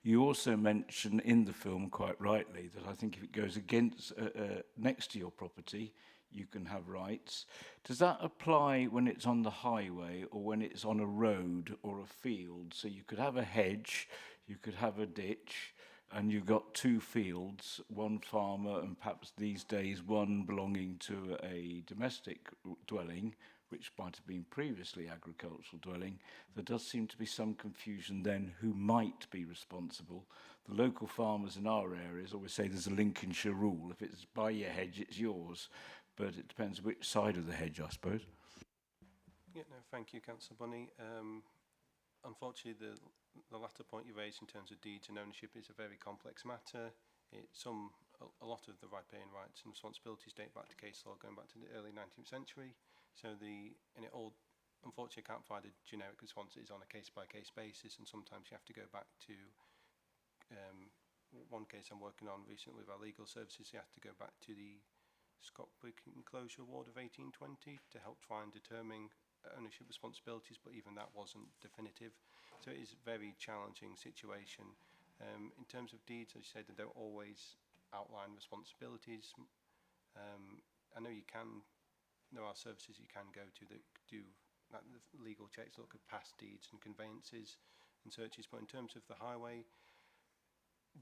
You also mention in the film, quite rightly, that I think if it goes against next to your property, you can have rights. Does that apply when it's on the highway or when it's on a road or a field? So you could have a hedge, you could have a ditch, and you've got two fields, one farmer and perhaps these days one belonging to a domestic dwelling, which might have been previously agricultural dwelling. There does seem to be some confusion then who might be responsible. The local farmers in our areas always say there's a Lincolnshire rule. If it's by your hedge, it's yours. But it depends which side of the hedge, I suppose. Yeah, no, thank you, Councillor Bunny. Unfortunately, the latter point you raised in terms of deeds and ownership is a very complex matter. A lot of the riparian rights and responsibilities date back to case law going back to the early 19th century. So unfortunately, can't provide a generic response. It's on a case-by-case basis, and sometimes you have to go back to one case I'm working on recently with our legal services. You have to go back to the Scotbury Enclosure Award of 1820 to help try and determine ownership responsibilities, but even that wasn't definitive. So it is a very challenging situation. In terms of deeds, as you said, they don't always outline responsibilities. I know there are services you can go to that do like the legal checks, look at past deeds and conveyances and searches, but in terms of the highway,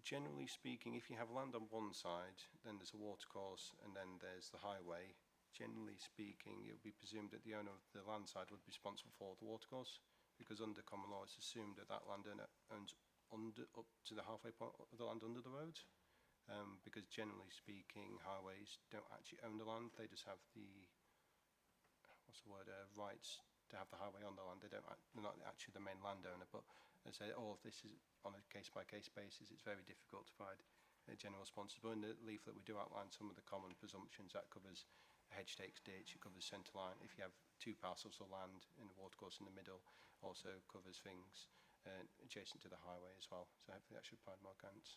generally speaking, if you have land on one side, then there's a watercourse and then there's the highway. Generally speaking, it would be presumed that the owner of the land side would be responsible for the watercourse, because under common law it's assumed that that landowner owns up to the halfway point of the land under the road, because generally speaking highways don't actually own the land, they just have the rights to have the highway on the land. They're not actually the main landowner, but as I say, all of this is on a case-by-case basis. It's very difficult to provide a general response. But in the leaflet we do outline some of the common presumptions. That covers a hedge takes ditch, it covers centre line. If you have two parcels of land in the watercourse in the middle, also covers things adjacent to the highway as well. So hopefully that should provide more guidance.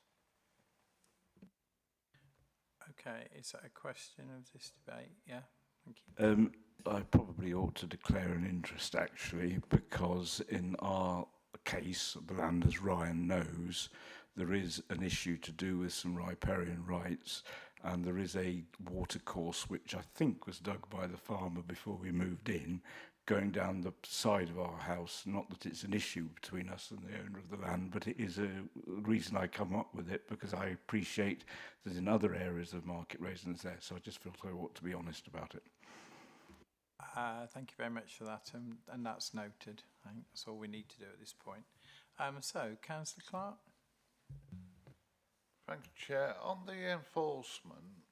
Okay, is that a question of this debate? Yeah, thank you. I probably ought to declare an interest, actually, because in our case, the land, as Ryan knows, there is an issue to do with some riparian rights, and there is a watercourse which I think was dug by the farmer before we moved in, going down the side of our house. Not that it's an issue between us and the owner of the land, but it is a reason I come up with it, because I appreciate that in other areas of market raisins there, so I just felt I ought to be honest about it. Thank you very much for that, and that's noted. I think that's all we need to do at this point. So, Councillor Clark? Thank you, Chair. On the enforcement,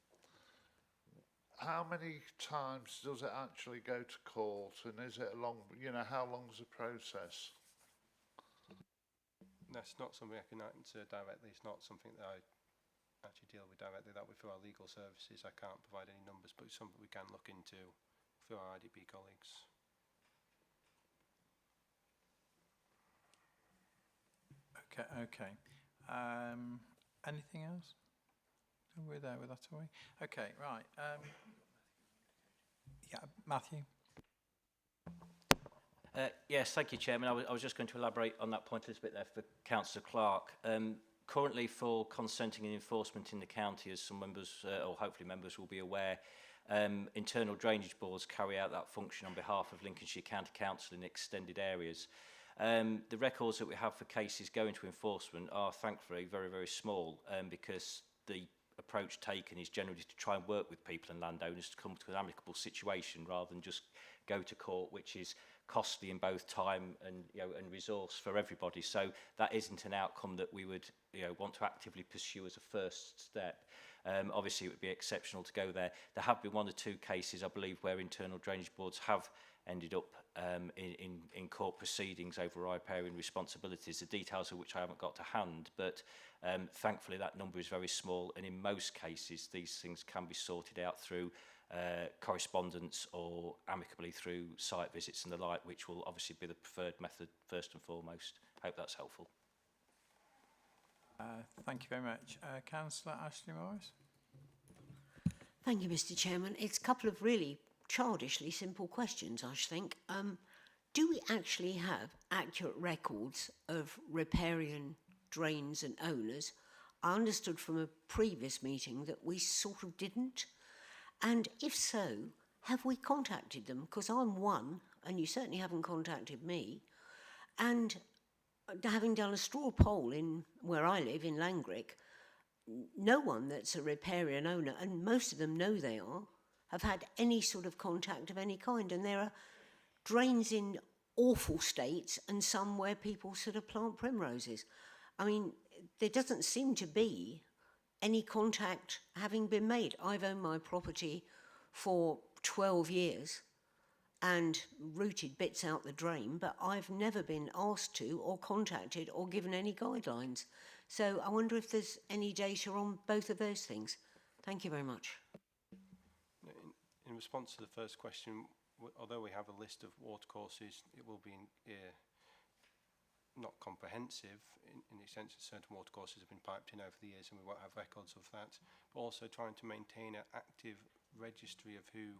how many times does it actually go to court, and is it a long, how long is the process? That's not something I can answer directly. It's not something that I actually deal with directly. That would be through our legal services. I can't provide any numbers, but it's something we can look into through our IDP colleagues. Okay. Anything else? We're there with that, are we? Okay, right. Yeah, Matthew. Yes, thank you, Chairman. I was just going to elaborate on that point a little bit there for Councillor Clark. Currently, for consenting and enforcement in the county, as some members, or hopefully members, will be aware, internal drainage boards carry out that function on behalf of Lincolnshire County Council in extended areas. The records that we have for cases going to enforcement are thankfully very, very small, because the approach taken is generally to try and work with people and landowners to come to an amicable situation rather than just go to court, which is costly in both time and and resource for everybody. So that isn't an outcome that we would want to actively pursue as a first step. Obviously, it would be exceptional to go there. There have been 1 or 2 cases, I believe, where internal drainage boards have ended up in court proceedings over riparian responsibilities, the details of which I haven't got to hand, but thankfully that number is very small, and in most cases these things can be sorted out through correspondence or amicably through site visits and the like, which will obviously be the preferred method first and foremost. Hope that's helpful. Thank you very much. Councillor Ashley Morris. Thank you, Mr. Chairman. It's a couple of really childishly simple questions, I think. Do we actually have accurate records of riparian drains and owners? I understood from a previous meeting that we sort of didn't. And if so, have we contacted them? Because I'm one, and you certainly haven't contacted me. And having done a straw poll in where I live, in Langrick, no one that's a riparian owner, and most of them know they are, have had any sort of contact of any kind. And there are drains in awful states and some where people sort of plant primroses. I mean, there doesn't seem to be any contact having been made. I've owned my property for 12 years and rooted bits out the drain, but I've never been asked to or contacted or given any guidelines. So I wonder if there's any data on both of those things. Thank you very much. In response to the first question, although we have a list of watercourses, it will be not comprehensive in the sense that certain watercourses have been piped in over the years and we won't have records of that, but also trying to maintain an active registry of who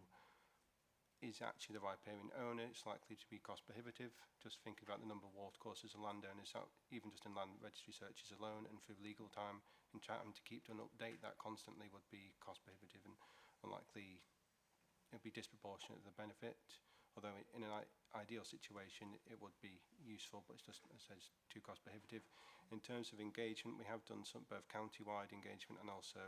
is actually the riparian owner. It's likely to be cost prohibitive, just thinking about the number of watercourses and landowners, even just in land registry searches alone and through legal time, and trying to keep to and update that constantly would be cost prohibitive and unlikely. It would be disproportionate to the benefit, although in an ideal situation it would be useful, but it's just, as I said, too cost prohibitive. In terms of engagement, we have done some both county-wide engagement and also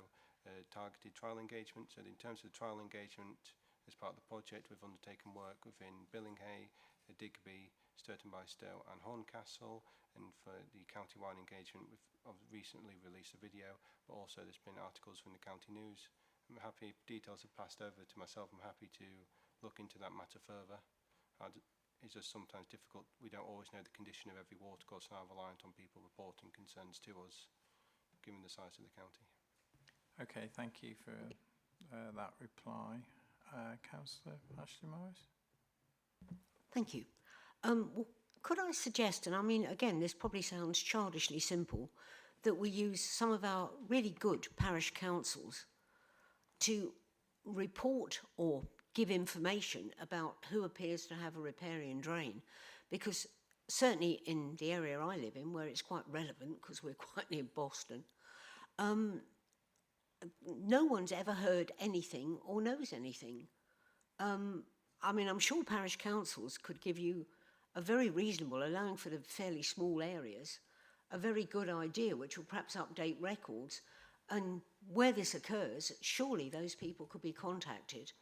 targeted trial engagement. So in terms of the trial engagement, as part of the project, we've undertaken work within Billinghay, Digby, Sturton-by-Stow and Horncastle, and for the county-wide engagement we've recently released a video, but also there's been articles from the county news. I'm happy, if details have passed over to myself, I'm happy to look into that matter further. It's just sometimes difficult. We don't always know the condition of every watercourse and are reliant on people reporting concerns to us, given the size of the county. Okay, thank you for that reply. Councillor Ashley Morris. Thank you. Well, could I suggest, and I mean, again, this probably sounds childishly simple, that we use some of our really good parish councils to report or give information about who appears to have a riparian drain, because certainly in the area I live in, where it's quite relevant because we're quite near Boston, no one's ever heard anything or knows anything. I mean, I'm sure parish councils could give you a very reasonable, allowing for the fairly small areas, a very good idea, which will perhaps update records. And where this occurs, surely those people could be contacted.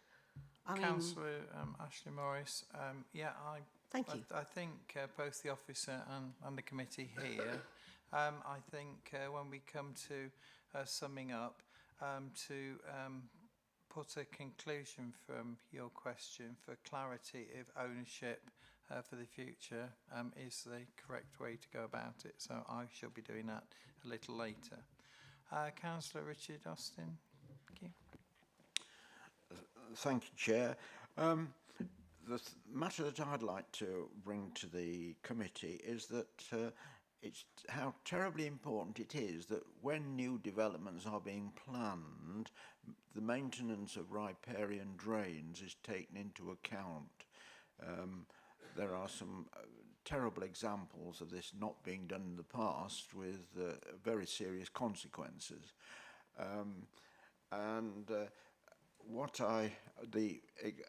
Councillor Ashley Morris, Thank you. I think both the officer and the committee here, I think when we come to summing up, to put a conclusion from your question for clarity of ownership for the future is the correct way to go about it. So I shall be doing that a little later. Councillor Richard Austin, thank you. Thank you, Chair. The matter that I'd like to bring to the committee is that it's how terribly important it is that when new developments are being planned, the maintenance of riparian drains is taken into account. There are some terrible examples of this not being done in the past with very serious consequences. The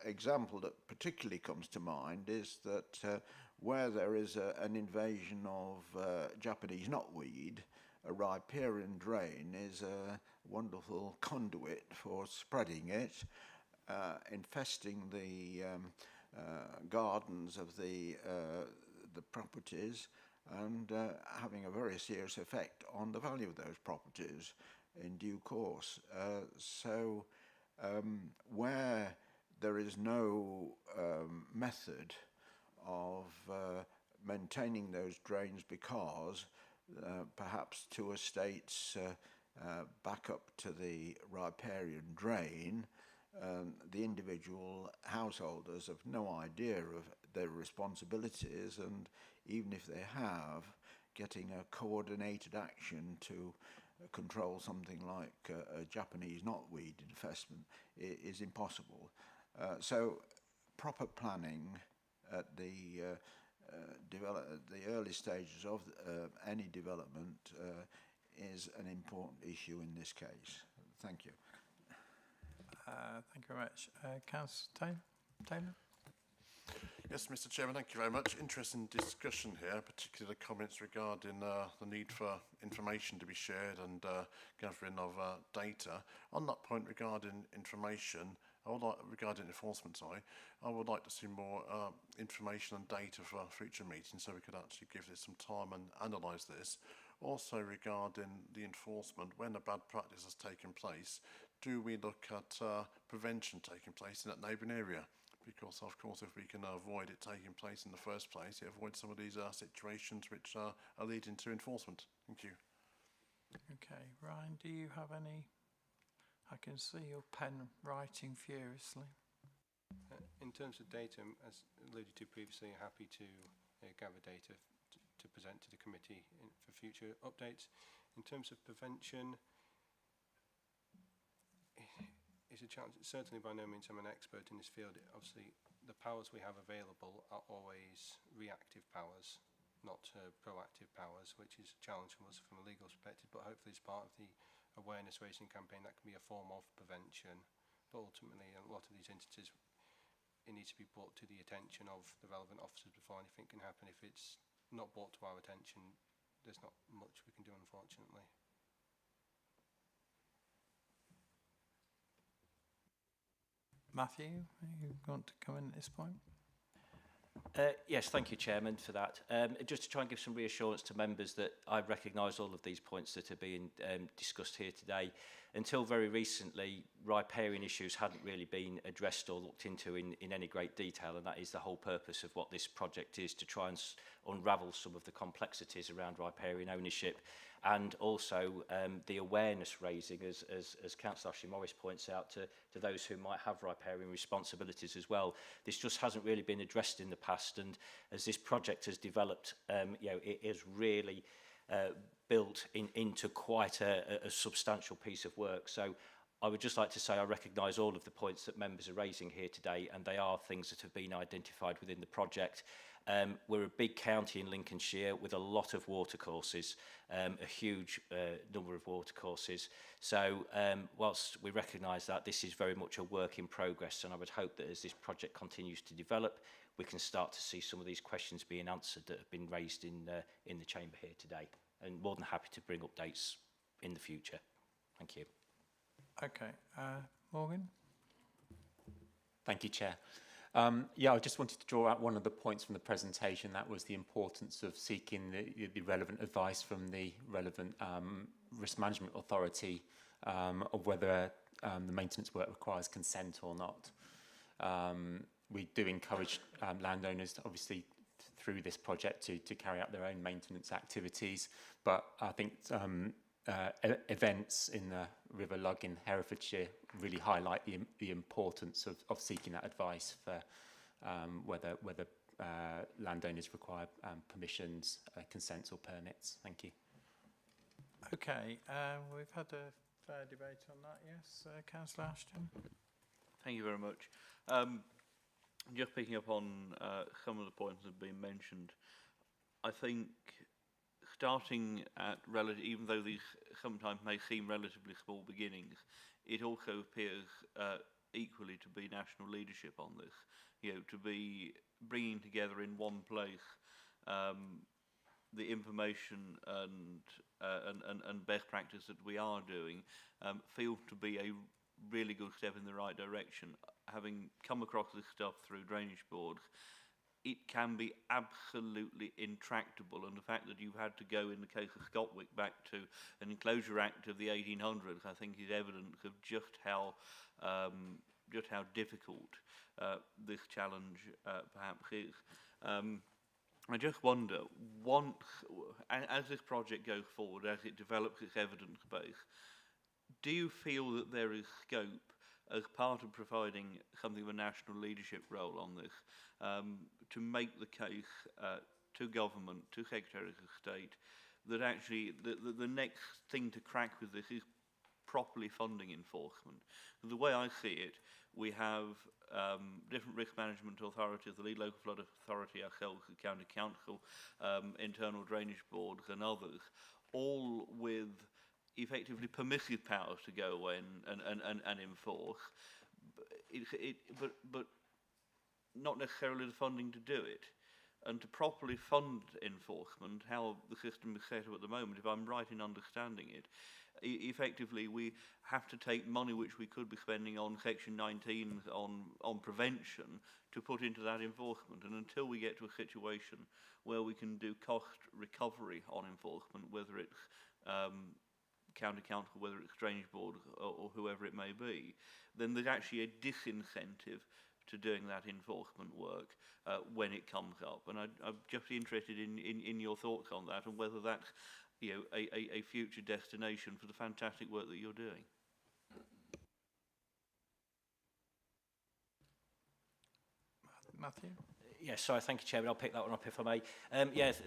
example that particularly comes to mind is that where there is an invasion of Japanese knotweed, a riparian drain is a wonderful conduit for spreading it, infesting the gardens of the properties and having a very serious effect on the value of those properties in due course. Where there is no method of maintaining those drains because perhaps two estates back up to the riparian drain, the individual householders have no idea of their responsibilities, and even if they have, getting a coordinated action to control something like a Japanese knotweed infestment is impossible. So proper planning at the early stages of any development is an important issue in this case. Thank you. Thank you very much. Councillor Taylor? Yes, Mr. Chairman, thank you very much. Interesting discussion here, particularly the comments regarding the need for information to be shared and gathering of data. On that point regarding information, regarding enforcement, I would like to see more information and data for future meetings so we could actually give this some time and analyse this. Also regarding the enforcement, when a bad practice has taken place, do we look at prevention taking place in that neighbouring area? Because, of course, if we can avoid it taking place in the first place, it avoids some of these situations which are leading to enforcement. Thank you. Okay, Ryan, do you have any? I can see your pen writing furiously. In terms of data, as alluded to previously, happy to gather data to present to the committee for future updates. In terms of prevention, it's a challenge. Certainly by no means I'm an expert in this field. Obviously, the powers we have available are always reactive powers, not proactive powers, which is a challenge for us from a legal perspective, but hopefully as part of the awareness raising campaign that can be a form of prevention. But ultimately, a lot of these instances, it needs to be brought to the attention of the relevant officers before anything can happen. If it's not brought to our attention, there's not much we can do, unfortunately. Matthew, you want to come in at this point? Yes, thank you, Chairman, for that. Just to try and give some reassurance to members that I recognise all of these points that are being discussed here today. Until very recently, riparian issues hadn't really been addressed or looked into in any great detail, and that is the whole purpose of what this project is, to try and unravel some of the complexities around riparian ownership, and also the awareness raising, as Councillor Ashley Morris points out, to those who might have riparian responsibilities as well. This just hasn't really been addressed in the past, and as this project has developed, it is really built into quite a substantial piece of work. So I would just like to say I recognise all of the points that members are raising here today, and they are things that have been identified within the project. We're a big county in Lincolnshire with a lot of watercourses, a huge number of watercourses. So whilst we recognise that, this is very much a work in progress, and I would hope that as this project continues to develop, we can start to see some of these questions being answered that have been raised in the chamber here today. And more than happy to bring updates in the future. Thank you. Okay, Morgan? Thank you, Chair. Yeah, I just wanted to draw out one of the points from the presentation. That was the importance of seeking the relevant advice from the relevant risk management authority of whether the maintenance work requires consent or not. We do encourage landowners, obviously, through this project to carry out their own maintenance activities, but I think events in the River Lug in Herefordshire really highlight the importance of seeking that advice for whether landowners require permissions, consents or permits. Thank you. Okay, we've had a fair debate on that, yes. Councillor Ashton? Thank you very much. Just picking up on some of the points that have been mentioned, I think starting at even though these sometimes may seem relatively small beginnings, it also appears equally to be national leadership on this. You know, to be bringing together in one place the information and best practice that we are doing feels to be a really good step in the right direction. Having come across this stuff through drainage boards, it can be absolutely intractable, and the fact that you've had to go, in the case of Scotwick, back to an Enclosure Act of the 1800s, I think is evidence of just how difficult this challenge perhaps is. I just wonder, as this project goes forward, as it develops its evidence base, do you feel that there is scope, as part of providing something of a national leadership role on this, to make the case to government, to Secretaries of State, that actually the next thing to crack with this is properly funding enforcement? The way I see it, we have different risk management authorities, the Lead Local Flood Authority, ourselves, the County Council, Internal Drainage Boards and others, all with effectively permissive powers to go away and enforce, but not necessarily the funding to do it. And to properly fund enforcement, how the system is set up at the moment, if I'm right in understanding it, effectively we have to take money which we could be spending on Section 19 on prevention to put into that enforcement. And until we get to a situation where we can do cost recovery on enforcement, whether it's County Council, whether it's Drainage Board or whoever it may be, then there's actually a disincentive to doing that enforcement work when it comes up. And I'm just interested in your thoughts on that, and whether that's, you know, a future destination for the fantastic work that you're doing. Matthew? Yes, sorry, thank you, Chairman. I'll pick that one up if I may.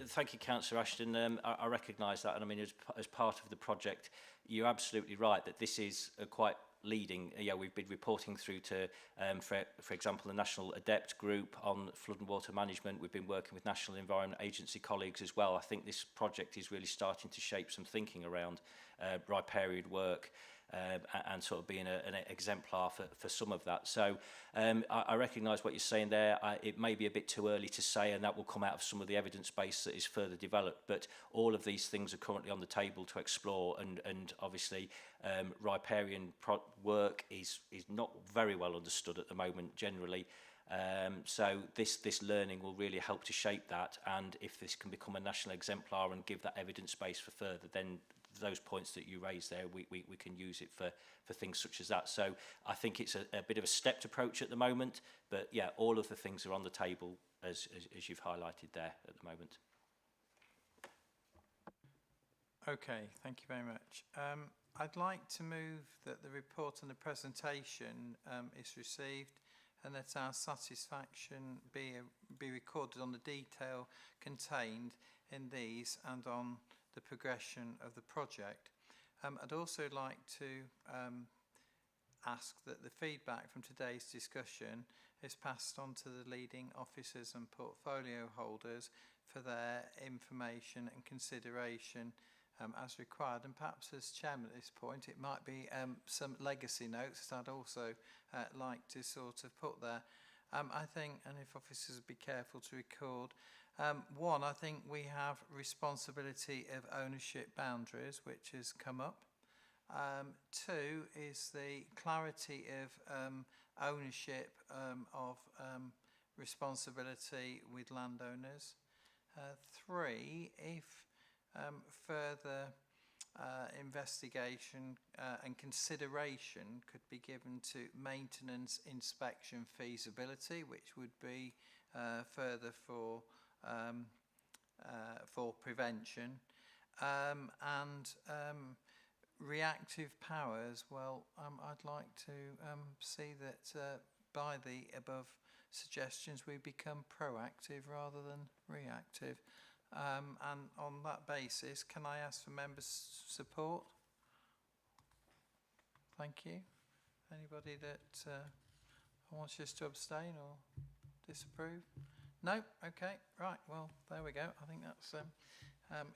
Thank you, Councillor Ashton. I recognise that, and I mean, as part of the project, you're absolutely right that this is quite leading. We've been reporting through to, for example, the National Adept Group on flood and water management. We've been working with National Environment Agency colleagues as well. I think this project is really starting to shape some thinking around riparian work, and sort of being an exemplar for some of that. So I recognise what you're saying there. It may be a bit too early to say, and that will come out of some of the evidence base that is further developed, but all of these things are currently on the table to explore, and obviously riparian work is not very well understood at the moment generally. So this learning will really help to shape that, and if this can become a national exemplar and give that evidence base for further, then those points that you raised there, we can use it for things such as that. So I think it's a bit of a stepped approach at the moment, but yeah, all of the things are on the table as you've highlighted there at the moment. Okay, thank you very much. I'd like to move that the report and the presentation is received, and that our satisfaction be recorded on the detail contained in these and on the progression of the project. I'd also like to ask that the feedback from today's discussion is passed on to the leading officers and portfolio holders for their information and consideration as required. And perhaps as chairman at this point, it might be some legacy notes that I'd also like to sort of put there. I think, and if officers would be careful to record, one, I think we have responsibility of ownership boundaries, which has come up. Two is the clarity of ownership of responsibility with landowners. Three, if further investigation and consideration could be given to maintenance, inspection, feasibility, which would be further for prevention, and reactive powers. Well, I'd like to see that by the above suggestions we become proactive rather than reactive. And on that basis, can I ask for members' support? Thank you. Anybody that wants us to abstain or disapprove? No? Okay, right, well, there we go. I think that's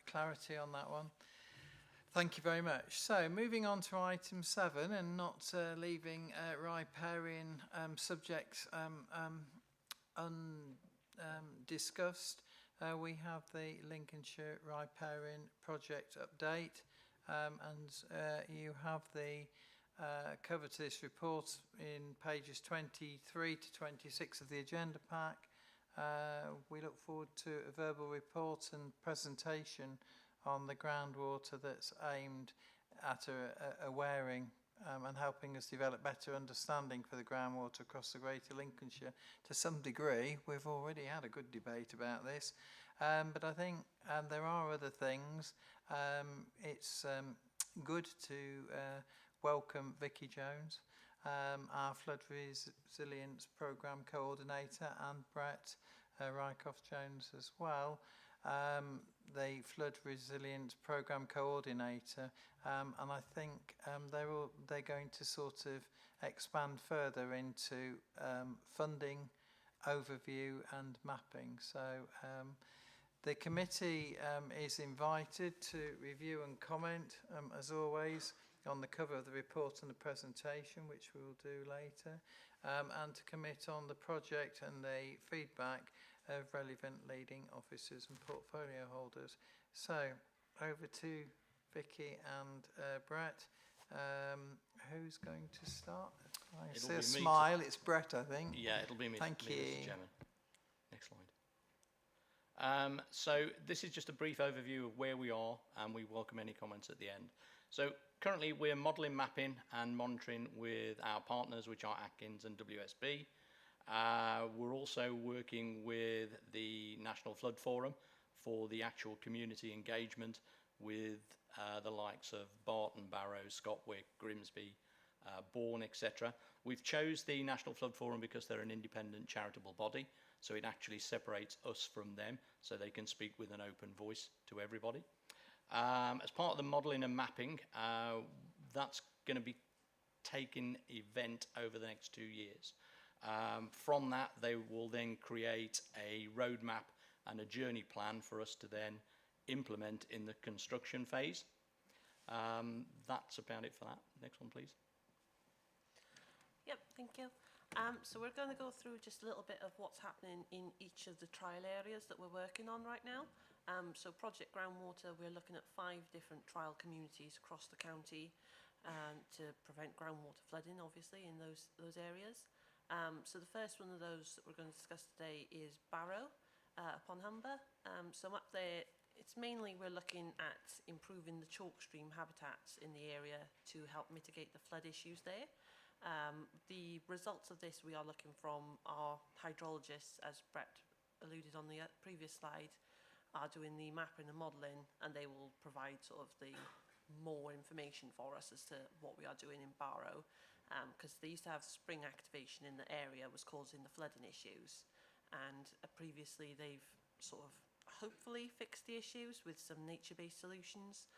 clarity on that one. Thank you very much. So, moving on to item 7, and not leaving riparian subjects undiscussed, we have the Lincolnshire Riparian Project update, and you have the cover to this report in pages 23 to 26 of the agenda pack. We look forward to a verbal report and presentation on the groundwater that's aimed at awareing and helping us develop better understanding for the groundwater across the Greater Lincolnshire. To some degree, we've already had a good debate about this, but I think there are other things. It's good to welcome Vicky Jones, our Flood Resilience Programme Coordinator, and Brett Rycroft-Jones as well, the Flood Resilience Programme Coordinator, and I think they're going to sort of expand further into funding, overview and mapping. So the committee is invited to review and comment, as always, on the cover of the report and the presentation, which we will do later, and to commit on the project and the feedback of relevant leading officers and portfolio holders. So, over to Vicky and Brett. Who's going to start? I see a smile. It's Brett, I think. Yeah, it'll be me. Thank you, Mr. Chairman. Next slide. So this is just a brief overview of where we are, and we welcome any comments at the end. So currently we're modelling, mapping and monitoring with our partners, which are Atkins and WSB. We're also working with the National Flood Forum for the actual community engagement with the likes of Barton, Barrow, Scotwick, Grimsby, Bourne, etc. We've chose the National Flood Forum because they're an independent charitable body, so it actually separates us from them, so they can speak with an open voice to everybody. As part of the modelling and mapping, that's going to be taking event over the next 2 years. From that, they will then create a roadmap and a journey plan for us to then implement in the construction phase. That's about it for that. Next one, please. Yep, thank you. So we're going to go through just a little bit of what's happening in each of the trial areas that we're working on right now. So Project Groundwater, we're looking at 5 different trial communities across the county to prevent groundwater flooding, obviously, in those areas. So the first one of those that we're going to discuss today is Barrow upon Humber. So up there, it's mainly we're looking at improving the chalk stream habitats in the area to help mitigate the flood issues there. The results of this we are looking from our hydrologists, as Brett alluded on the previous slide, are doing the mapping and modelling, and they will provide sort of the more information for us as to what we are doing in Barrow, because they used to have spring activation in the area was causing the flooding issues, and previously they've sort of hopefully fixed the issues with some nature-based solutions,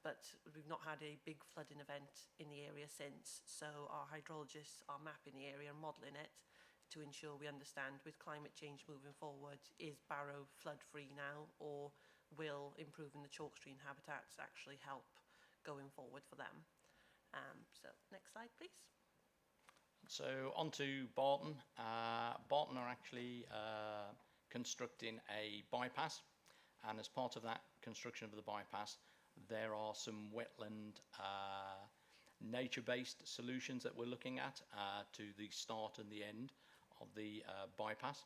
but we've not had a big flooding event in the area since. So our hydrologists are mapping the area and modelling it to ensure we understand, with climate change moving forward, is Barrow flood free now, or will improving the chalk stream habitats actually help going forward for them? So next slide, please. So on to Barton. Barton are actually constructing a bypass, and as part of that construction of the bypass, there are some wetland nature-based solutions that we're looking at to the start and the end of the bypass.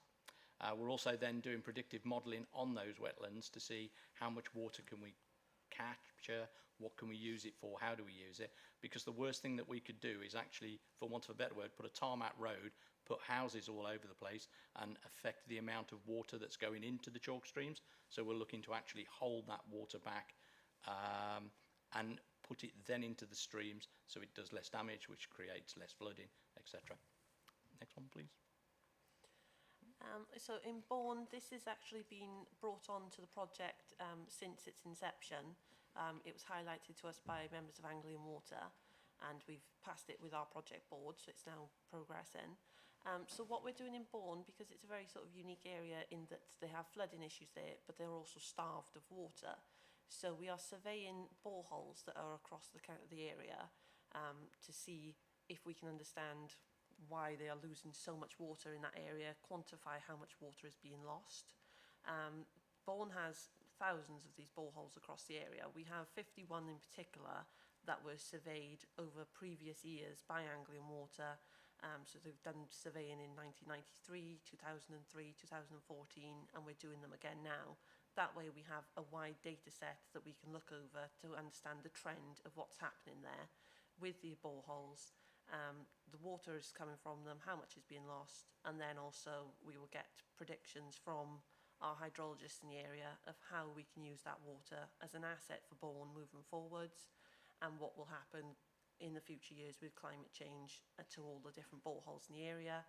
We're also then doing predictive modelling on those wetlands to see how much water can we capture, what can we use it for, how do we use it, because the worst thing that we could do is actually, for want of a better word, put a tarmac road, put houses all over the place and affect the amount of water that's going into the chalk streams. So we're looking to actually hold that water back and put it then into the streams so it does less damage, which creates less flooding, etc. Next one, please. So in Bourne, this has actually been brought on to the project since its inception. It was highlighted to us by members of Anglian Water, and we've passed it with our project board, so it's now progressing. So what we're doing in Bourne, because it's a very sort of unique area in that they have flooding issues there, but they're also starved of water. So we are surveying boreholes that are across the area to see if we can understand why they are losing so much water in that area, quantify how much water is being lost. Bourne has thousands of these boreholes across the area. We have 51 in particular that were surveyed over previous years by Anglian Water. So they've done surveying in 1993, 2003, 2014, and we're doing them again now. That way we have a wide data set that we can look over to understand the trend of what's happening there with the boreholes. The water is coming from them, how much is being lost, and then also we will get predictions from our hydrologists in the area of how we can use that water as an asset for Bourne moving forwards, and what will happen in the future years with climate change to all the different boreholes in the area.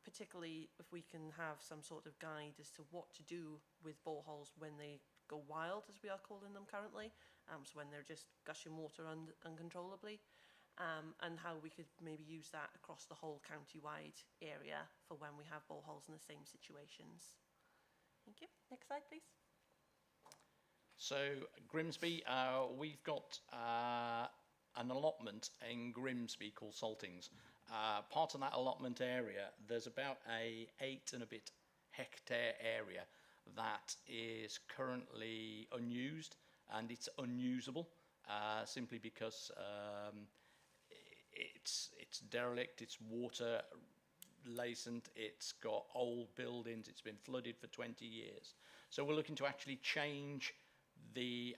Particularly if we can have some sort of guide as to what to do with boreholes when they go wild, as we are calling them currently, so when they're just gushing water uncontrollably. And how we could maybe use that across the whole county-wide area for when we have boreholes in the same situations. Thank you. Next slide, please. So Grimsby, we've got an allotment in Grimsby called Saltings. Part of that allotment area, there's about a 8 and a bit hectare area that is currently unused, and it's unusable simply because it's derelict, it's water lacent, it's got old buildings, it's been flooded for 20 years. So we're looking to actually change the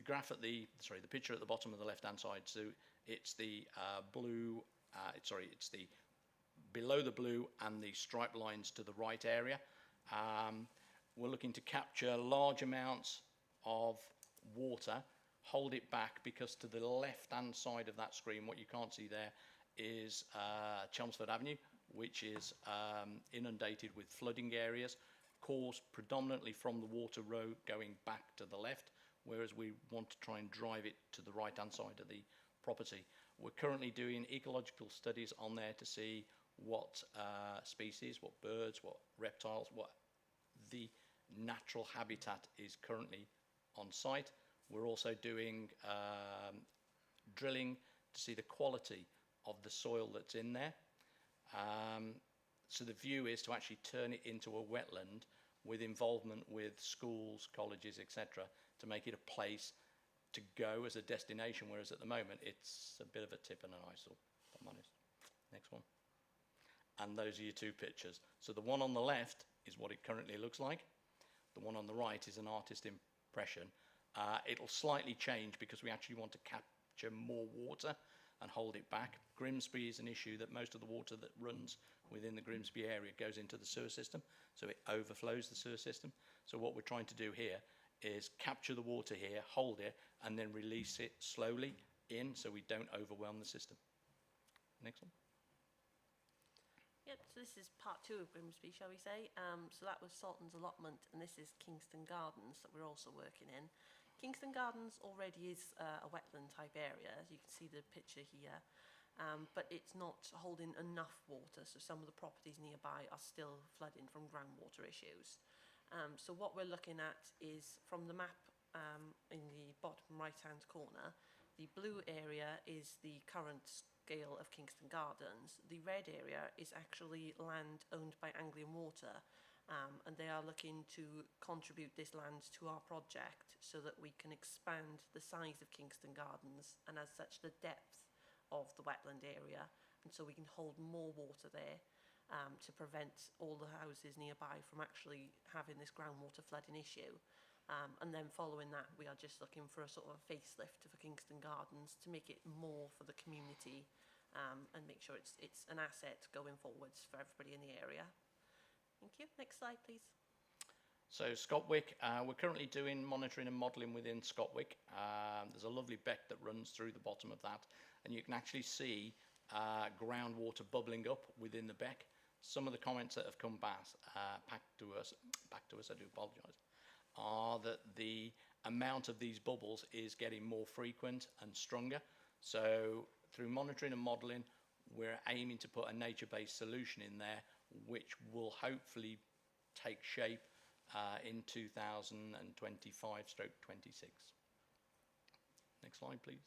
graph at the picture at the bottom of the left hand side. So it's the blue, it's the below the blue and the striped lines to the right area. We're looking to capture large amounts of water, hold it back, because to the left hand side of that screen, what you can't see there is Chelmsford Avenue, which is inundated with flooding areas caused predominantly from the water road going back to the left, whereas we want to try and drive it to the right hand side of the property. We're currently doing ecological studies on there to see what species, what birds, what reptiles, what the natural habitat is currently on site. We're also doing drilling to see the quality of the soil that's in there. So the view is to actually turn it into a wetland with involvement with schools, colleges, etc., to make it a place to go as a destination, whereas at the moment it's a bit of a tip and an eyesore, if I'm honest. Next one. And those are your two pictures. So the one on the left is what it currently looks like. The one on the right is an artist impression. It'll slightly change because we actually want to capture more water and hold it back. Grimsby is an issue that most of the water that runs within the Grimsby area goes into the sewer system, so it overflows the sewer system. So what we're trying to do here is capture the water here, hold it, and then release it slowly in so we don't overwhelm the system. Next one. Yep, so this is part 2 of Grimsby, shall we say. So that was Salton's allotment, and this is Kingston Gardens that we're also working in. Kingston Gardens already is a wetland type area, as you can see the picture here, but it's not holding enough water, so some of the properties nearby are still flooding from groundwater issues. So what we're looking at is, from the map in the bottom right-hand corner, the blue area is the current scale of Kingston Gardens. The red area is actually land owned by Anglian Water, and they are looking to contribute this land to our project so that we can expand the size of Kingston Gardens and as such the depth of the wetland area, and so we can hold more water there to prevent all the houses nearby from actually having this groundwater flooding issue. And then following that, we are just looking for a sort of a facelift for Kingston Gardens to make it more for the community and make sure it's an asset going forwards for everybody in the area. Thank you. Next slide, please. So Scotwick, we're currently doing monitoring and modelling within Scotwick. There's a lovely beck that runs through the bottom of that, and you can actually see groundwater bubbling up within the beck. Some of the comments that have come back to us, I do apologise, are that the amount of these bubbles is getting more frequent and stronger. So through monitoring and modelling, we're aiming to put a nature-based solution in there, which will hopefully take shape in 2025/26. Next slide, please.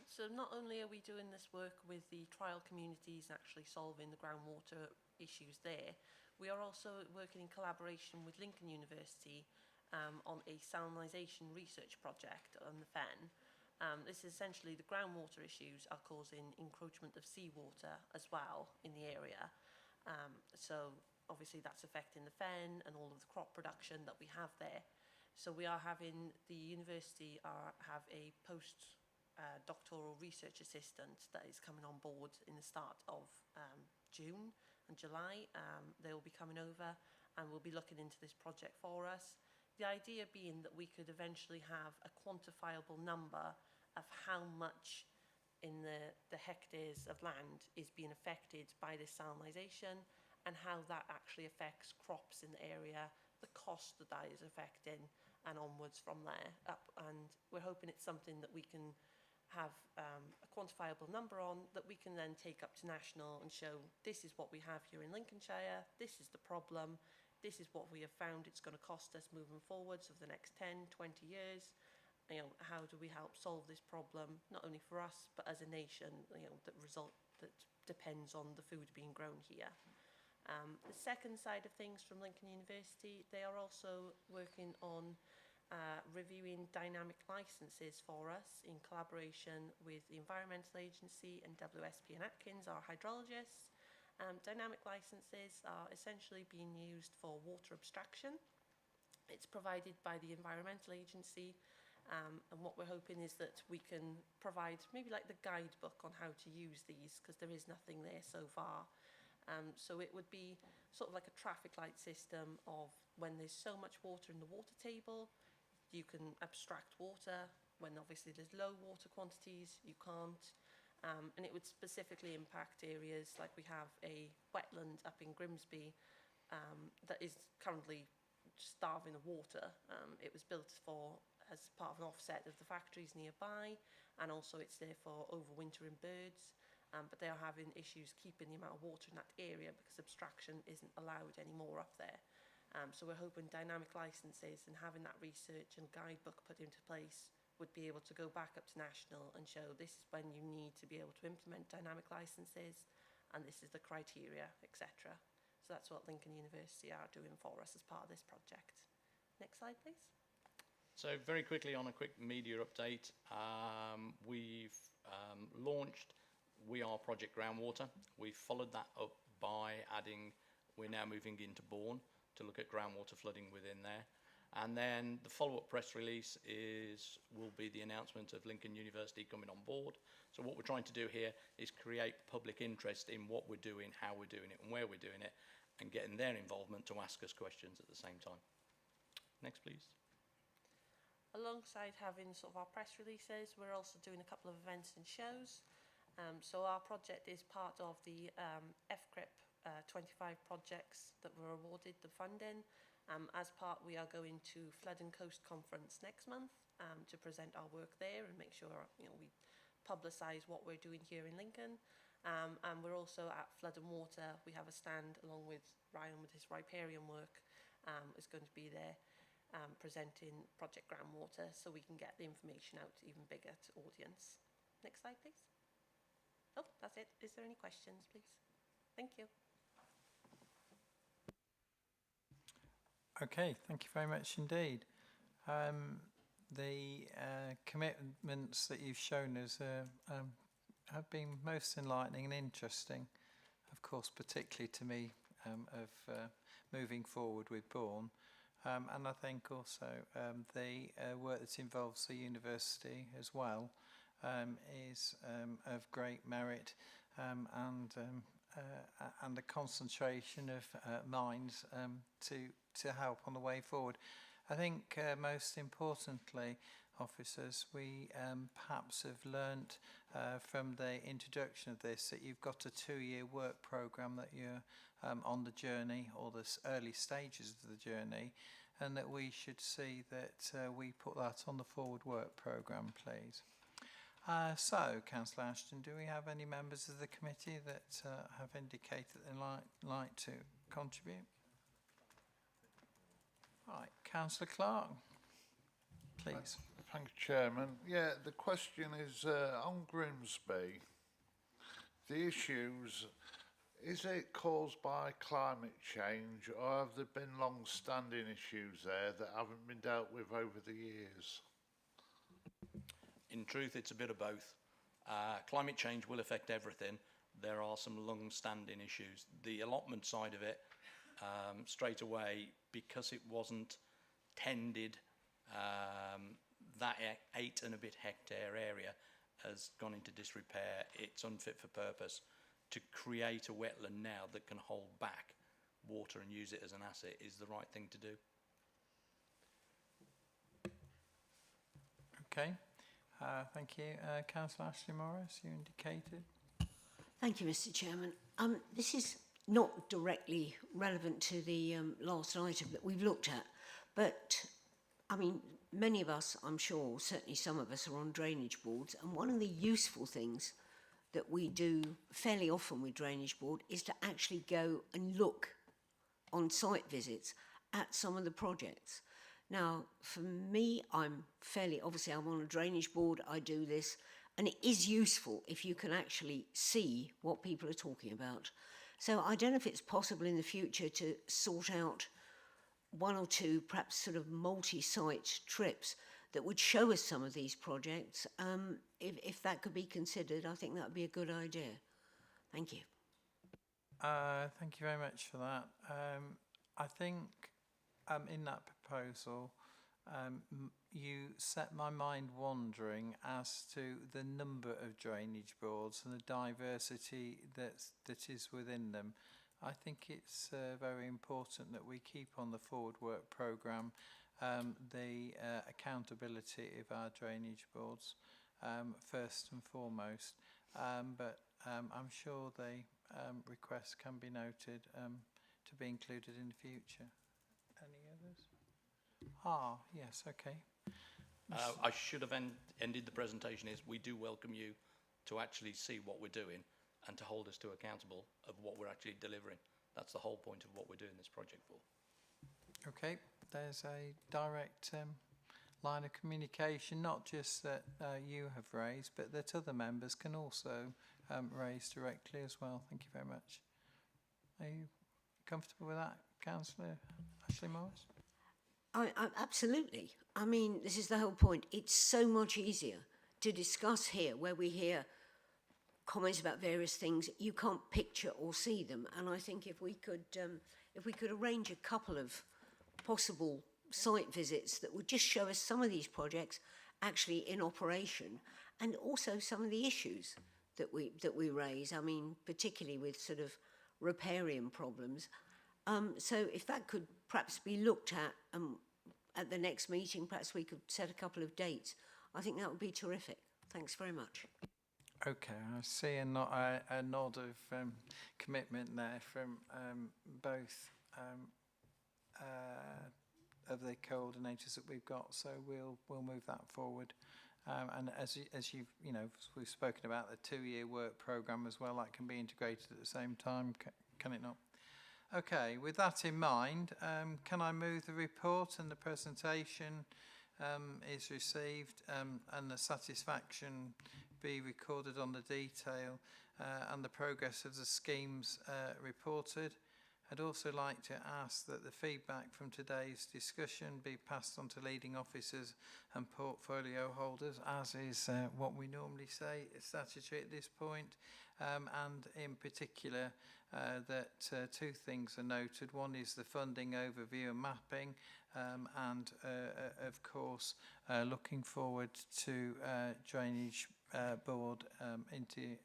So not only are we doing this work with the trial communities actually solving the groundwater issues there, we are also working in collaboration with Lincoln University on a salinisation research project on the fen. This is essentially the groundwater issues are causing encroachment of seawater as well in the area. So obviously that's affecting the fen and all of the crop production that we have there. So we are having, the university have a post-doctoral research assistant that is coming on board in the start of June and July. They will be coming over and will be looking into this project for us. The idea being that we could eventually have a quantifiable number of how much in the hectares of land is being affected by this salinisation and how that actually affects crops in the area, the cost that that is affecting, and onwards from there up. And we're hoping it's something that we can have a quantifiable number on, that we can then take up to national and show this is what we have here in Lincolnshire, this is the problem, this is what we have found it's going to cost us moving forwards over the next 10, 20 years. You know, how do we help solve this problem, not only for us, but as a nation, you know, that depends on the food being grown here. The second side of things from Lincoln University, they are also working on reviewing dynamic licences for us in collaboration with the Environmental Agency and WSP and Atkins, our hydrologists. Dynamic licences are essentially being used for water abstraction. It's provided by the Environmental Agency, and what we're hoping is that we can provide maybe like the guidebook on how to use these, because there is nothing there so far. So it would be sort of like a traffic light system of when there's so much water in the water table, you can abstract water. When obviously there's low water quantities, you can't. And it would specifically impact areas like we have a wetland up in Grimsby that is currently starving of water. It was built as part of an offset of the factories nearby, and also it's there for overwintering birds. But they are having issues keeping the amount of water in that area because abstraction isn't allowed anymore up there. So we're hoping dynamic licences and having that research and guidebook put into place would be able to go back up to national and show this is when you need to be able to implement dynamic licences, and this is the criteria, etc. So that's what Lincoln University are doing for us as part of this project. Next slide, please. So very quickly on a quick media update, we've launched We Are Project Groundwater. We've followed that up by adding, we're now moving into Bourne to look at groundwater flooding within there. And then the follow-up press release will be the announcement of Lincoln University coming on board. So what we're trying to do here is create public interest in what we're doing, how we're doing it, and where we're doing it, and getting their involvement to ask us questions at the same time. Next, please. Alongside having sort of our press releases, we're also doing a couple of events and shows. So our project is part of the FCRIP 25 projects that were awarded the funding. As part, we are going to Flood and Coast Conference next month to present our work there and make sure we publicise what we're doing here in Lincoln. And we're also at Flood and Water. We have a stand along with Ryan with his riparian work is going to be there presenting Project Groundwater so we can get the information out even bigger to audience. Next slide, please. Oh, that's it. Is there any questions, please? Thank you. Okay, thank you very much indeed. The commitments that you've shown us have been most enlightening and interesting, of course, particularly to me, of moving forward with Bourne. And I think also the work that involves the university as well is of great merit and a concentration of minds to help on the way forward. I think most importantly, officers, we perhaps have learnt from the introduction of this that you've got a 2-year work programme that you're on the journey or the early stages of the journey, and that we should see that we put that on the forward work programme, please. So, Councillor Ashton, do we have any members of the committee that have indicated they'd like to contribute? Right, Councillor Clark, please. Thank you, Chairman. Yeah, the question is on Grimsby. The issues, is it caused by climate change, or have there been long-standing issues there that haven't been dealt with over the years? In truth, it's a bit of both. Climate change will affect everything. There are some long-standing issues. The allotment side of it, straight away, because it wasn't tended, that 8 and a bit hectare area has gone into disrepair. It's unfit for purpose. To create a wetland now that can hold back water and use it as an asset is the right thing to do. Okay. Thank you. Councillor Ashley Morris, you indicated. Thank you, Mr. Chairman. This is not directly relevant to the last item that we've looked at, but I mean, many of us, I'm sure, certainly some of us are on drainage boards, and one of the useful things that we do fairly often with drainage board is to actually go and look on site visits at some of the projects. Now, for me, obviously I'm on a drainage board, I do this, and it is useful if you can actually see what people are talking about. So I don't know if it's possible in the future to sort out 1 or 2, perhaps sort of multi-site trips that would show us some of these projects. If that could be considered, I think that would be a good idea. Thank you. Thank you very much for that. I think in that proposal, you set my mind wandering as to the number of drainage boards and the diversity that is within them. I think it's very important that we keep on the forward work programme the accountability of our drainage boards first and foremost, but I'm sure the request can be noted to be included in the future. Any others? Ah, yes, okay. I should have ended the presentation is we do welcome you to actually see what we're doing and to hold us to accountable of what we're actually delivering. That's the whole point of what we're doing this project for. Okay, there's a direct line of communication, not just that you have raised, but that other members can also raise directly as well. Thank you very much. Are you comfortable with that, Councillor Ashley Morris? Absolutely. I mean, this is the whole point. It's so much easier to discuss here where we hear comments about various things. You can't picture or see them. And I think if we could arrange a couple of possible site visits that would just show us some of these projects actually in operation, and also some of the issues that we raise. I mean, particularly with sort of riparian problems. So if that could perhaps be looked at the next meeting, perhaps we could set a couple of dates. I think that would be terrific. Thanks very much. Okay, I see a nod of commitment there from both of the coordinators that we've got, so we'll move that forward. And as you've, we've spoken about the 2-year work programme as well, that can be integrated at the same time, can it not? Okay, with that in mind, can I move the report and the presentation is received and the satisfaction be recorded on the detail and the progress of the schemes reported? I'd also like to ask that the feedback from today's discussion be passed on to leading officers and portfolio holders, as is what we normally say is statutory at this point, and in particular that 2 things are noted. One is the funding overview and mapping, and of course looking forward to drainage board into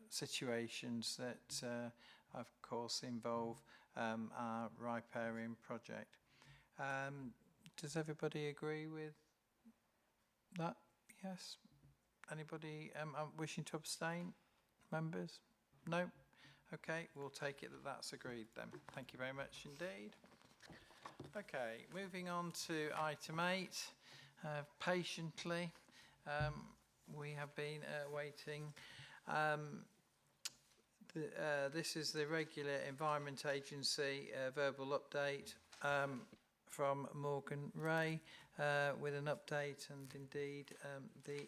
situations that of course involve our riparian project. Does everybody agree with that? Yes? Anybody wishing to abstain? Members? No? Okay, we'll take it that that's agreed then. Thank you very much indeed. Okay, moving on to item 8. Patiently, we have been waiting. This is the regular Environment Agency verbal update from Morgan Ray with an update and indeed the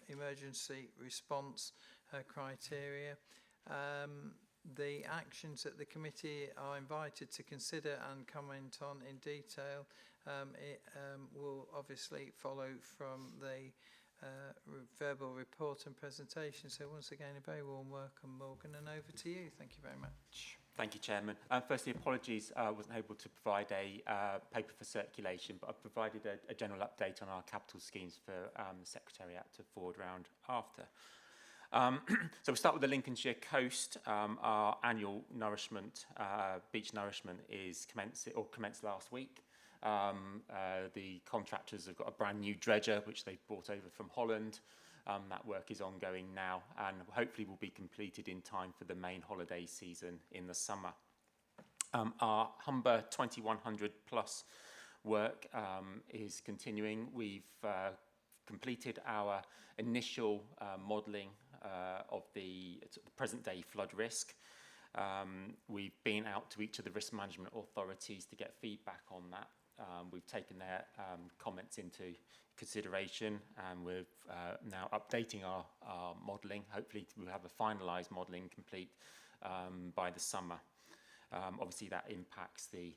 emergency response criteria. The actions that the committee are invited to consider and comment on in detail will obviously follow from the verbal report and presentation. So once again, a very warm welcome, Morgan, and over to you. Thank you very much. Thank you, Chairman. Firstly, apologies, I wasn't able to provide a paper for circulation, but I've provided a general update on our capital schemes for the Secretariat to forward round after. So we'll start with the Lincolnshire coast. Our annual nourishment, beach nourishment, is commenced last week. The contractors have got a brand new dredger which they've brought over from Holland. That work is ongoing now and hopefully will be completed in time for the main holiday season in the summer. Our Humber 2100 plus work is continuing. We've completed our initial modelling of the present day flood risk. We've been out to each of the risk management authorities to get feedback on that. We've taken their comments into consideration and we're now updating our modelling. Hopefully we'll have a finalised modelling complete by the summer. Obviously that impacts the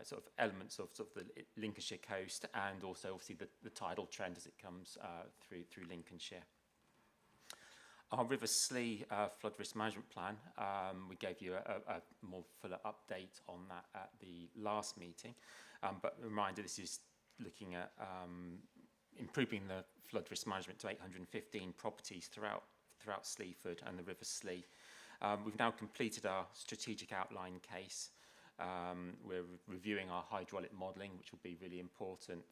sort of elements of the Lincolnshire coast and also obviously the tidal trend as it comes through Lincolnshire. Our River Slee flood risk management plan, we gave you a more fuller update on that at the last meeting, but a reminder, this is looking at improving the flood risk management to 815 properties throughout Sleaford and the River Slee. We've now completed our strategic outline case. We're reviewing our hydraulic modelling, which will be really important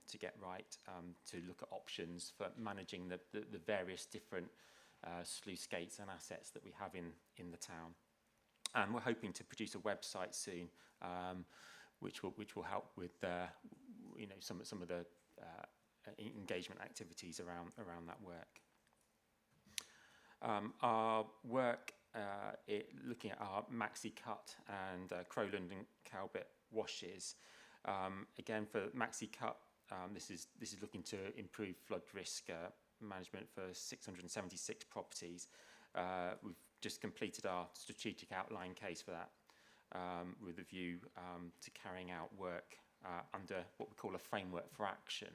to get right, to look at options for managing the various different sluice gates and assets that we have in the town. And we're hoping to produce a website soon, which will help with some of the engagement activities around that work. Our work looking at our Maxi Cut and Crowland and Calbit washes. Again, for Maxi Cut, this is looking to improve flood risk management for 676 properties. We've just completed our strategic outline case for that with a view to carrying out work under what we call a framework for action.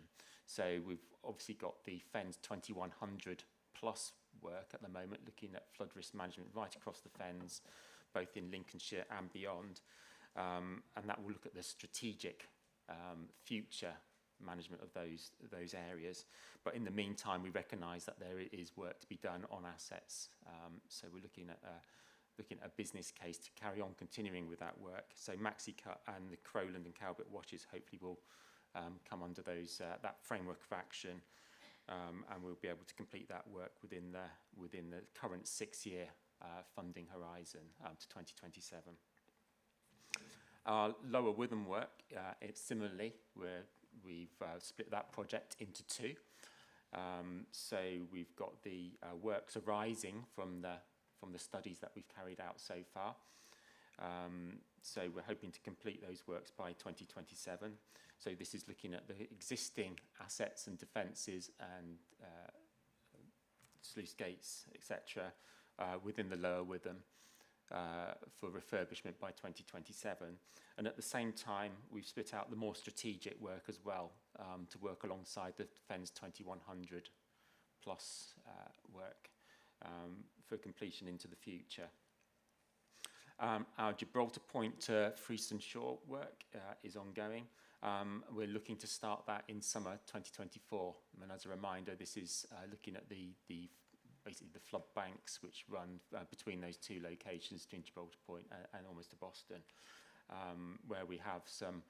So we've obviously got the Fens 2100 plus work at the moment, looking at flood risk management right across the Fens, both in Lincolnshire and beyond. And that will look at the strategic future management of those areas. But in the meantime, we recognise that there is work to be done on assets. So we're looking at a business case to carry on continuing with that work. So Maxi Cut and the Crowland and Calbit washes hopefully will come under that framework of action, and we'll be able to complete that work within the current 6-year funding horizon to 2027. Our Lower Witham work, it's similarly, where we've split that project into two. So we've got the works arising from the studies that we've carried out so far. So we're hoping to complete those works by 2027. So this is looking at the existing assets and defences and sluice gates, etc., within the Lower Witham for refurbishment by 2027. And at the same time, we've split out the more strategic work as well to work alongside the Defence 2100 plus work for completion into the future. Our Gibraltar Point to Freeston Shore work is ongoing. We're looking to start that in summer 2024. And as a reminder, this is looking at basically the flood banks which run between those two locations, between Gibraltar Point and almost to Boston, where we have some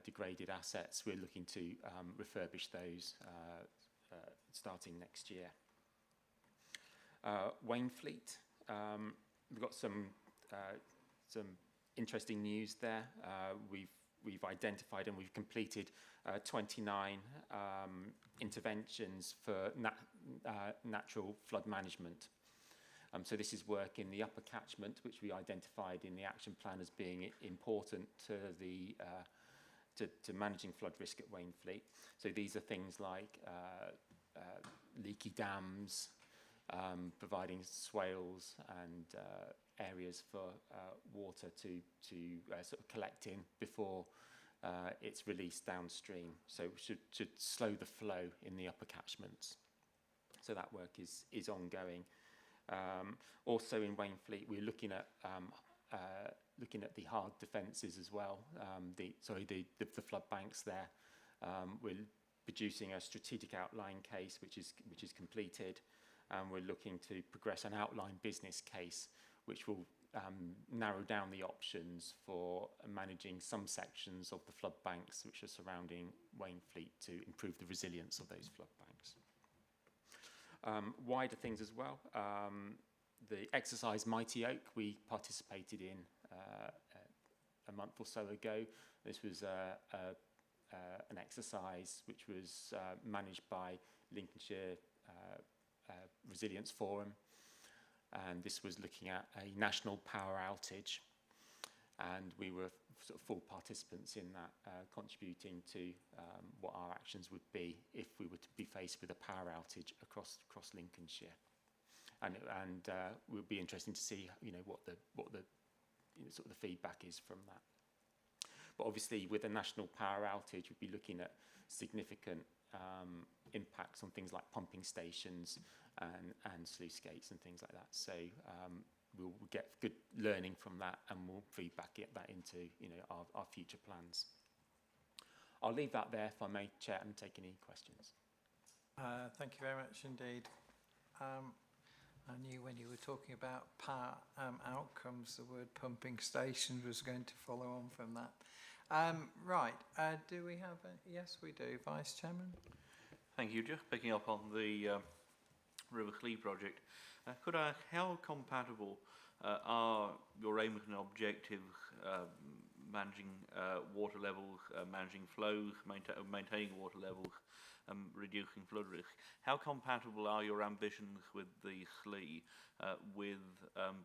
degraded assets. We're looking to refurbish those starting next year. Wainfleet, we've got some interesting news there. We've identified and we've completed 29 interventions for natural flood management. So this is work in the upper catchment, which we identified in the action plan as being important to to managing flood risk at Wainfleet. So these are things like leaky dams, providing swales and areas for water to sort of collect in before it's released downstream. So we should slow the flow in the upper catchments. So that work is ongoing. Also in Wainfleet, we're looking at the hard defences as well. The flood banks there. We're producing a strategic outline case which is completed, and we're looking to progress an outline business case which will narrow down the options for managing some sections of the flood banks which are surrounding Wainfleet to improve the resilience of those flood banks. Wider things as well. The exercise Mighty Oak we participated in a month or so ago. This was an exercise which was managed by Lincolnshire Resilience Forum, and this was looking at a national power outage, and we were sort of full participants in that, contributing to what our actions would be if we were to be faced with a power outage across Lincolnshire, and it would be interesting to see what the sort of the feedback is from that. But obviously, with a national power outage, we'd be looking at significant impacts on things like pumping stations and sluice gates and things like that. So we'll get good learning from that, and we'll feedback that into our future plans. I'll leave that there, if I may, Chair, and take any questions. Thank you very much indeed. I knew when you were talking about power outcomes, the word pumping stations was going to follow on from that. Right, do we have yes, we do. Vice Chairman? Thank you. Just picking up on the River Clee project, could I ask how compatible are your aims and objectives, managing water levels, managing flows, maintaining water levels, reducing flood risk? How compatible are your ambitions with the Slee with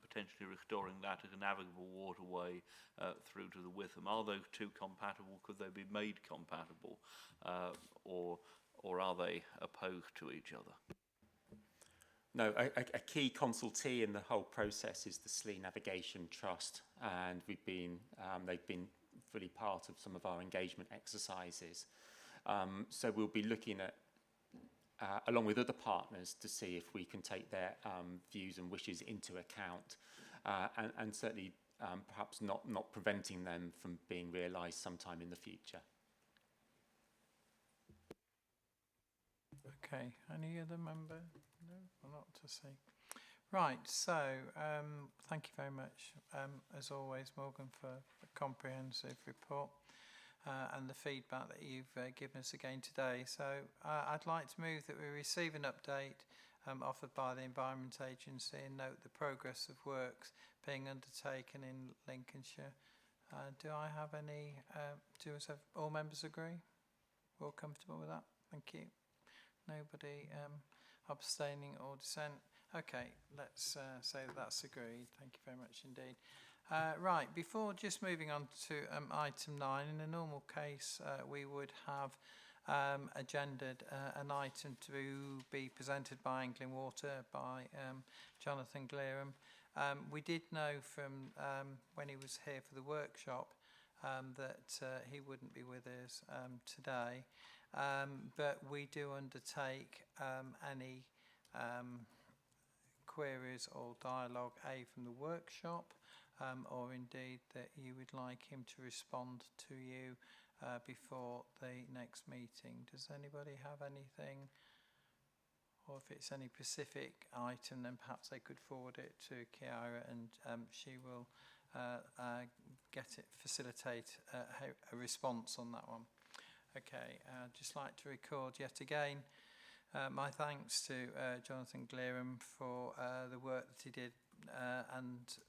potentially restoring that as a navigable waterway through to the Witham? Are those two compatible? Could they be made compatible, or are they opposed to each other? No, a key consultee in the whole process is the Slee Navigation Trust, and they've been fully part of some of our engagement exercises. So we'll be looking at, along with other partners, to see if we can take their views and wishes into account, and certainly perhaps not preventing them from being realised sometime in the future. Okay, any other member? No, not to see. Right, so thank you very much, as always, Morgan, for a comprehensive report and the feedback that you've given us again today. So I'd like to move that we receive an update offered by the Environment Agency and note the progress of works being undertaken in Lincolnshire Do I have any, do us have, all members agree? All comfortable with that? Thank you. Nobody abstaining or dissent? Okay, let's say that that's agreed. Thank you very much indeed. Right, before just moving on to item 9, in a normal case we would have agendaed an item to be presented by Angling Water by Jonathan Glerum. We did know from when he was here for the workshop that he wouldn't be with us today, but we do undertake any queries or dialogue from the workshop, or indeed that you would like him to respond to you before the next meeting. Does anybody have anything, or if it's any specific item, then perhaps they could forward it to Chiara and she will facilitate a response on that one. Okay, I'd just like to record yet again my thanks to Jonathan Glerum for the work that he did and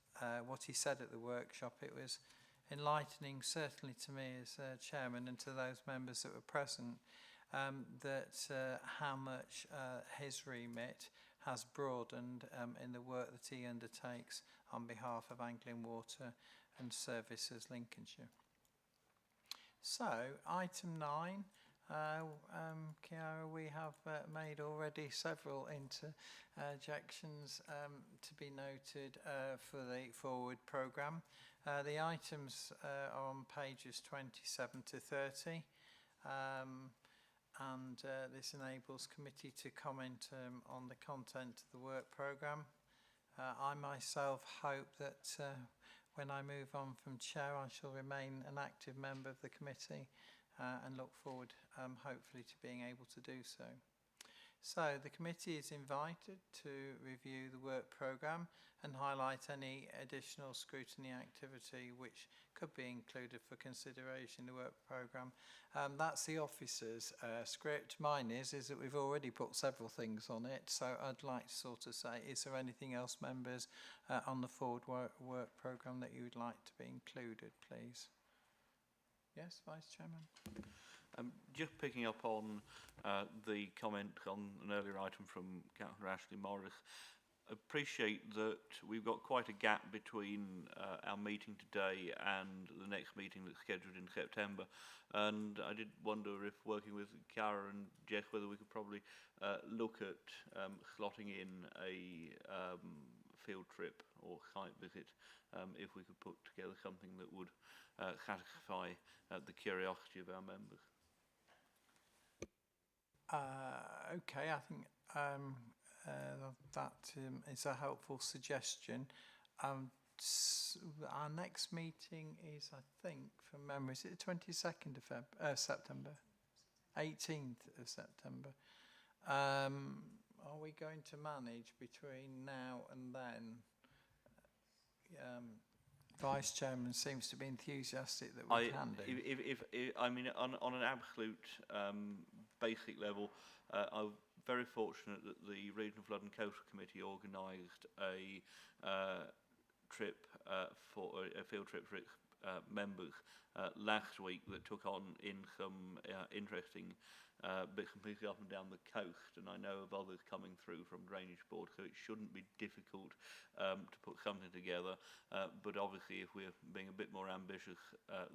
what he said at the workshop. It was enlightening, certainly to me as chairman and to those members that were present, that how much his remit has broadened in the work that he undertakes on behalf of Angling Water and Services Lincolnshire. So, item 9, Chiara, we have made already several interjections to be noted for the forward programme. The items are on pages 27 to 30, and this enables committee to comment on the content of the work programme. I myself hope that when I move on from chair, I shall remain an active member of the committee and look forward hopefully to being able to do so. So the committee is invited to review the work programme and highlight any additional scrutiny activity which could be included for consideration in the work programme. That's the officers' script. Mine is that we've already put several things on it, so I'd like to sort of say, is there anything else, members, on the forward work programme that you would like to be included, please? Yes, Vice Chairman. Just picking up on the comment on an earlier item from Councillor Ashley Morris, appreciate that we've got quite a gap between our meeting today and the next meeting that's scheduled in September, and I did wonder if, working with Chiara and Jess, whether we could probably look at slotting in a field trip or site visit, if we could put together something that would satisfy the curiosity of our members. Okay, I think that is a helpful suggestion. Our next meeting is, I think, from memory, is it the 22nd of September? 18th of September. Are we going to manage between now and then? Vice Chairman seems to be enthusiastic that we can do. If I mean, on an absolute basic level, I'm very fortunate that the Regional Flood and Coastal Committee organised a trip for a field trip for its members last week that took on in some interesting bits and pieces up and down the coast, and I know of others coming through from Drainage Board, so it shouldn't be difficult to put something together, but obviously if we're being a bit more ambitious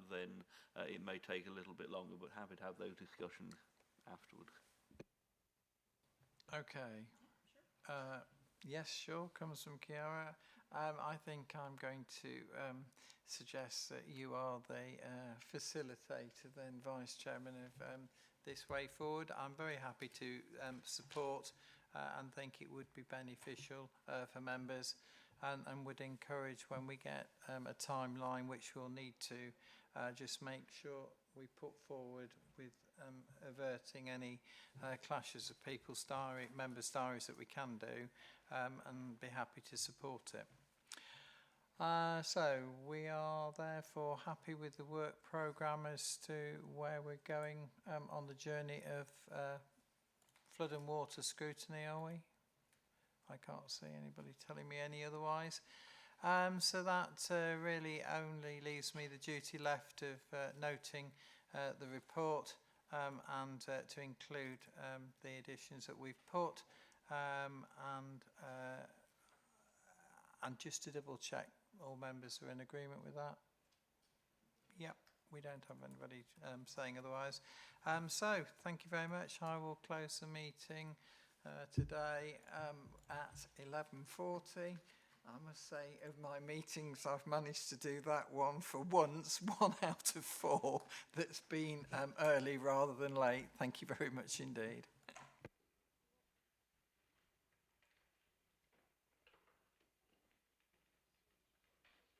then it may take a little bit longer, but happy to have those discussions afterwards. Okay. Yes, sure, comes from Chiara. I think I'm going to suggest that you are the facilitator then, Vice Chairman, of this way forward. I'm very happy to support and think it would be beneficial for members, and would encourage, when we get a timeline, which we'll need to just make sure we put forward with averting any clashes of people's members' diaries that we can do, and be happy to support it. So we are therefore happy with the work programme as to where we're going on the journey of flood and water scrutiny, are we? I can't see anybody telling me any otherwise. So that really only leaves me the duty left of noting the report and to include the additions that we've put and just to double check all members are in agreement with that. Yep, we don't have anybody saying otherwise. So thank you very much. I will close the meeting today at 11:40. I must say, of my meetings, I've managed to do that one for once, 1 out of 4 that's been early rather than late. Thank you very much indeed.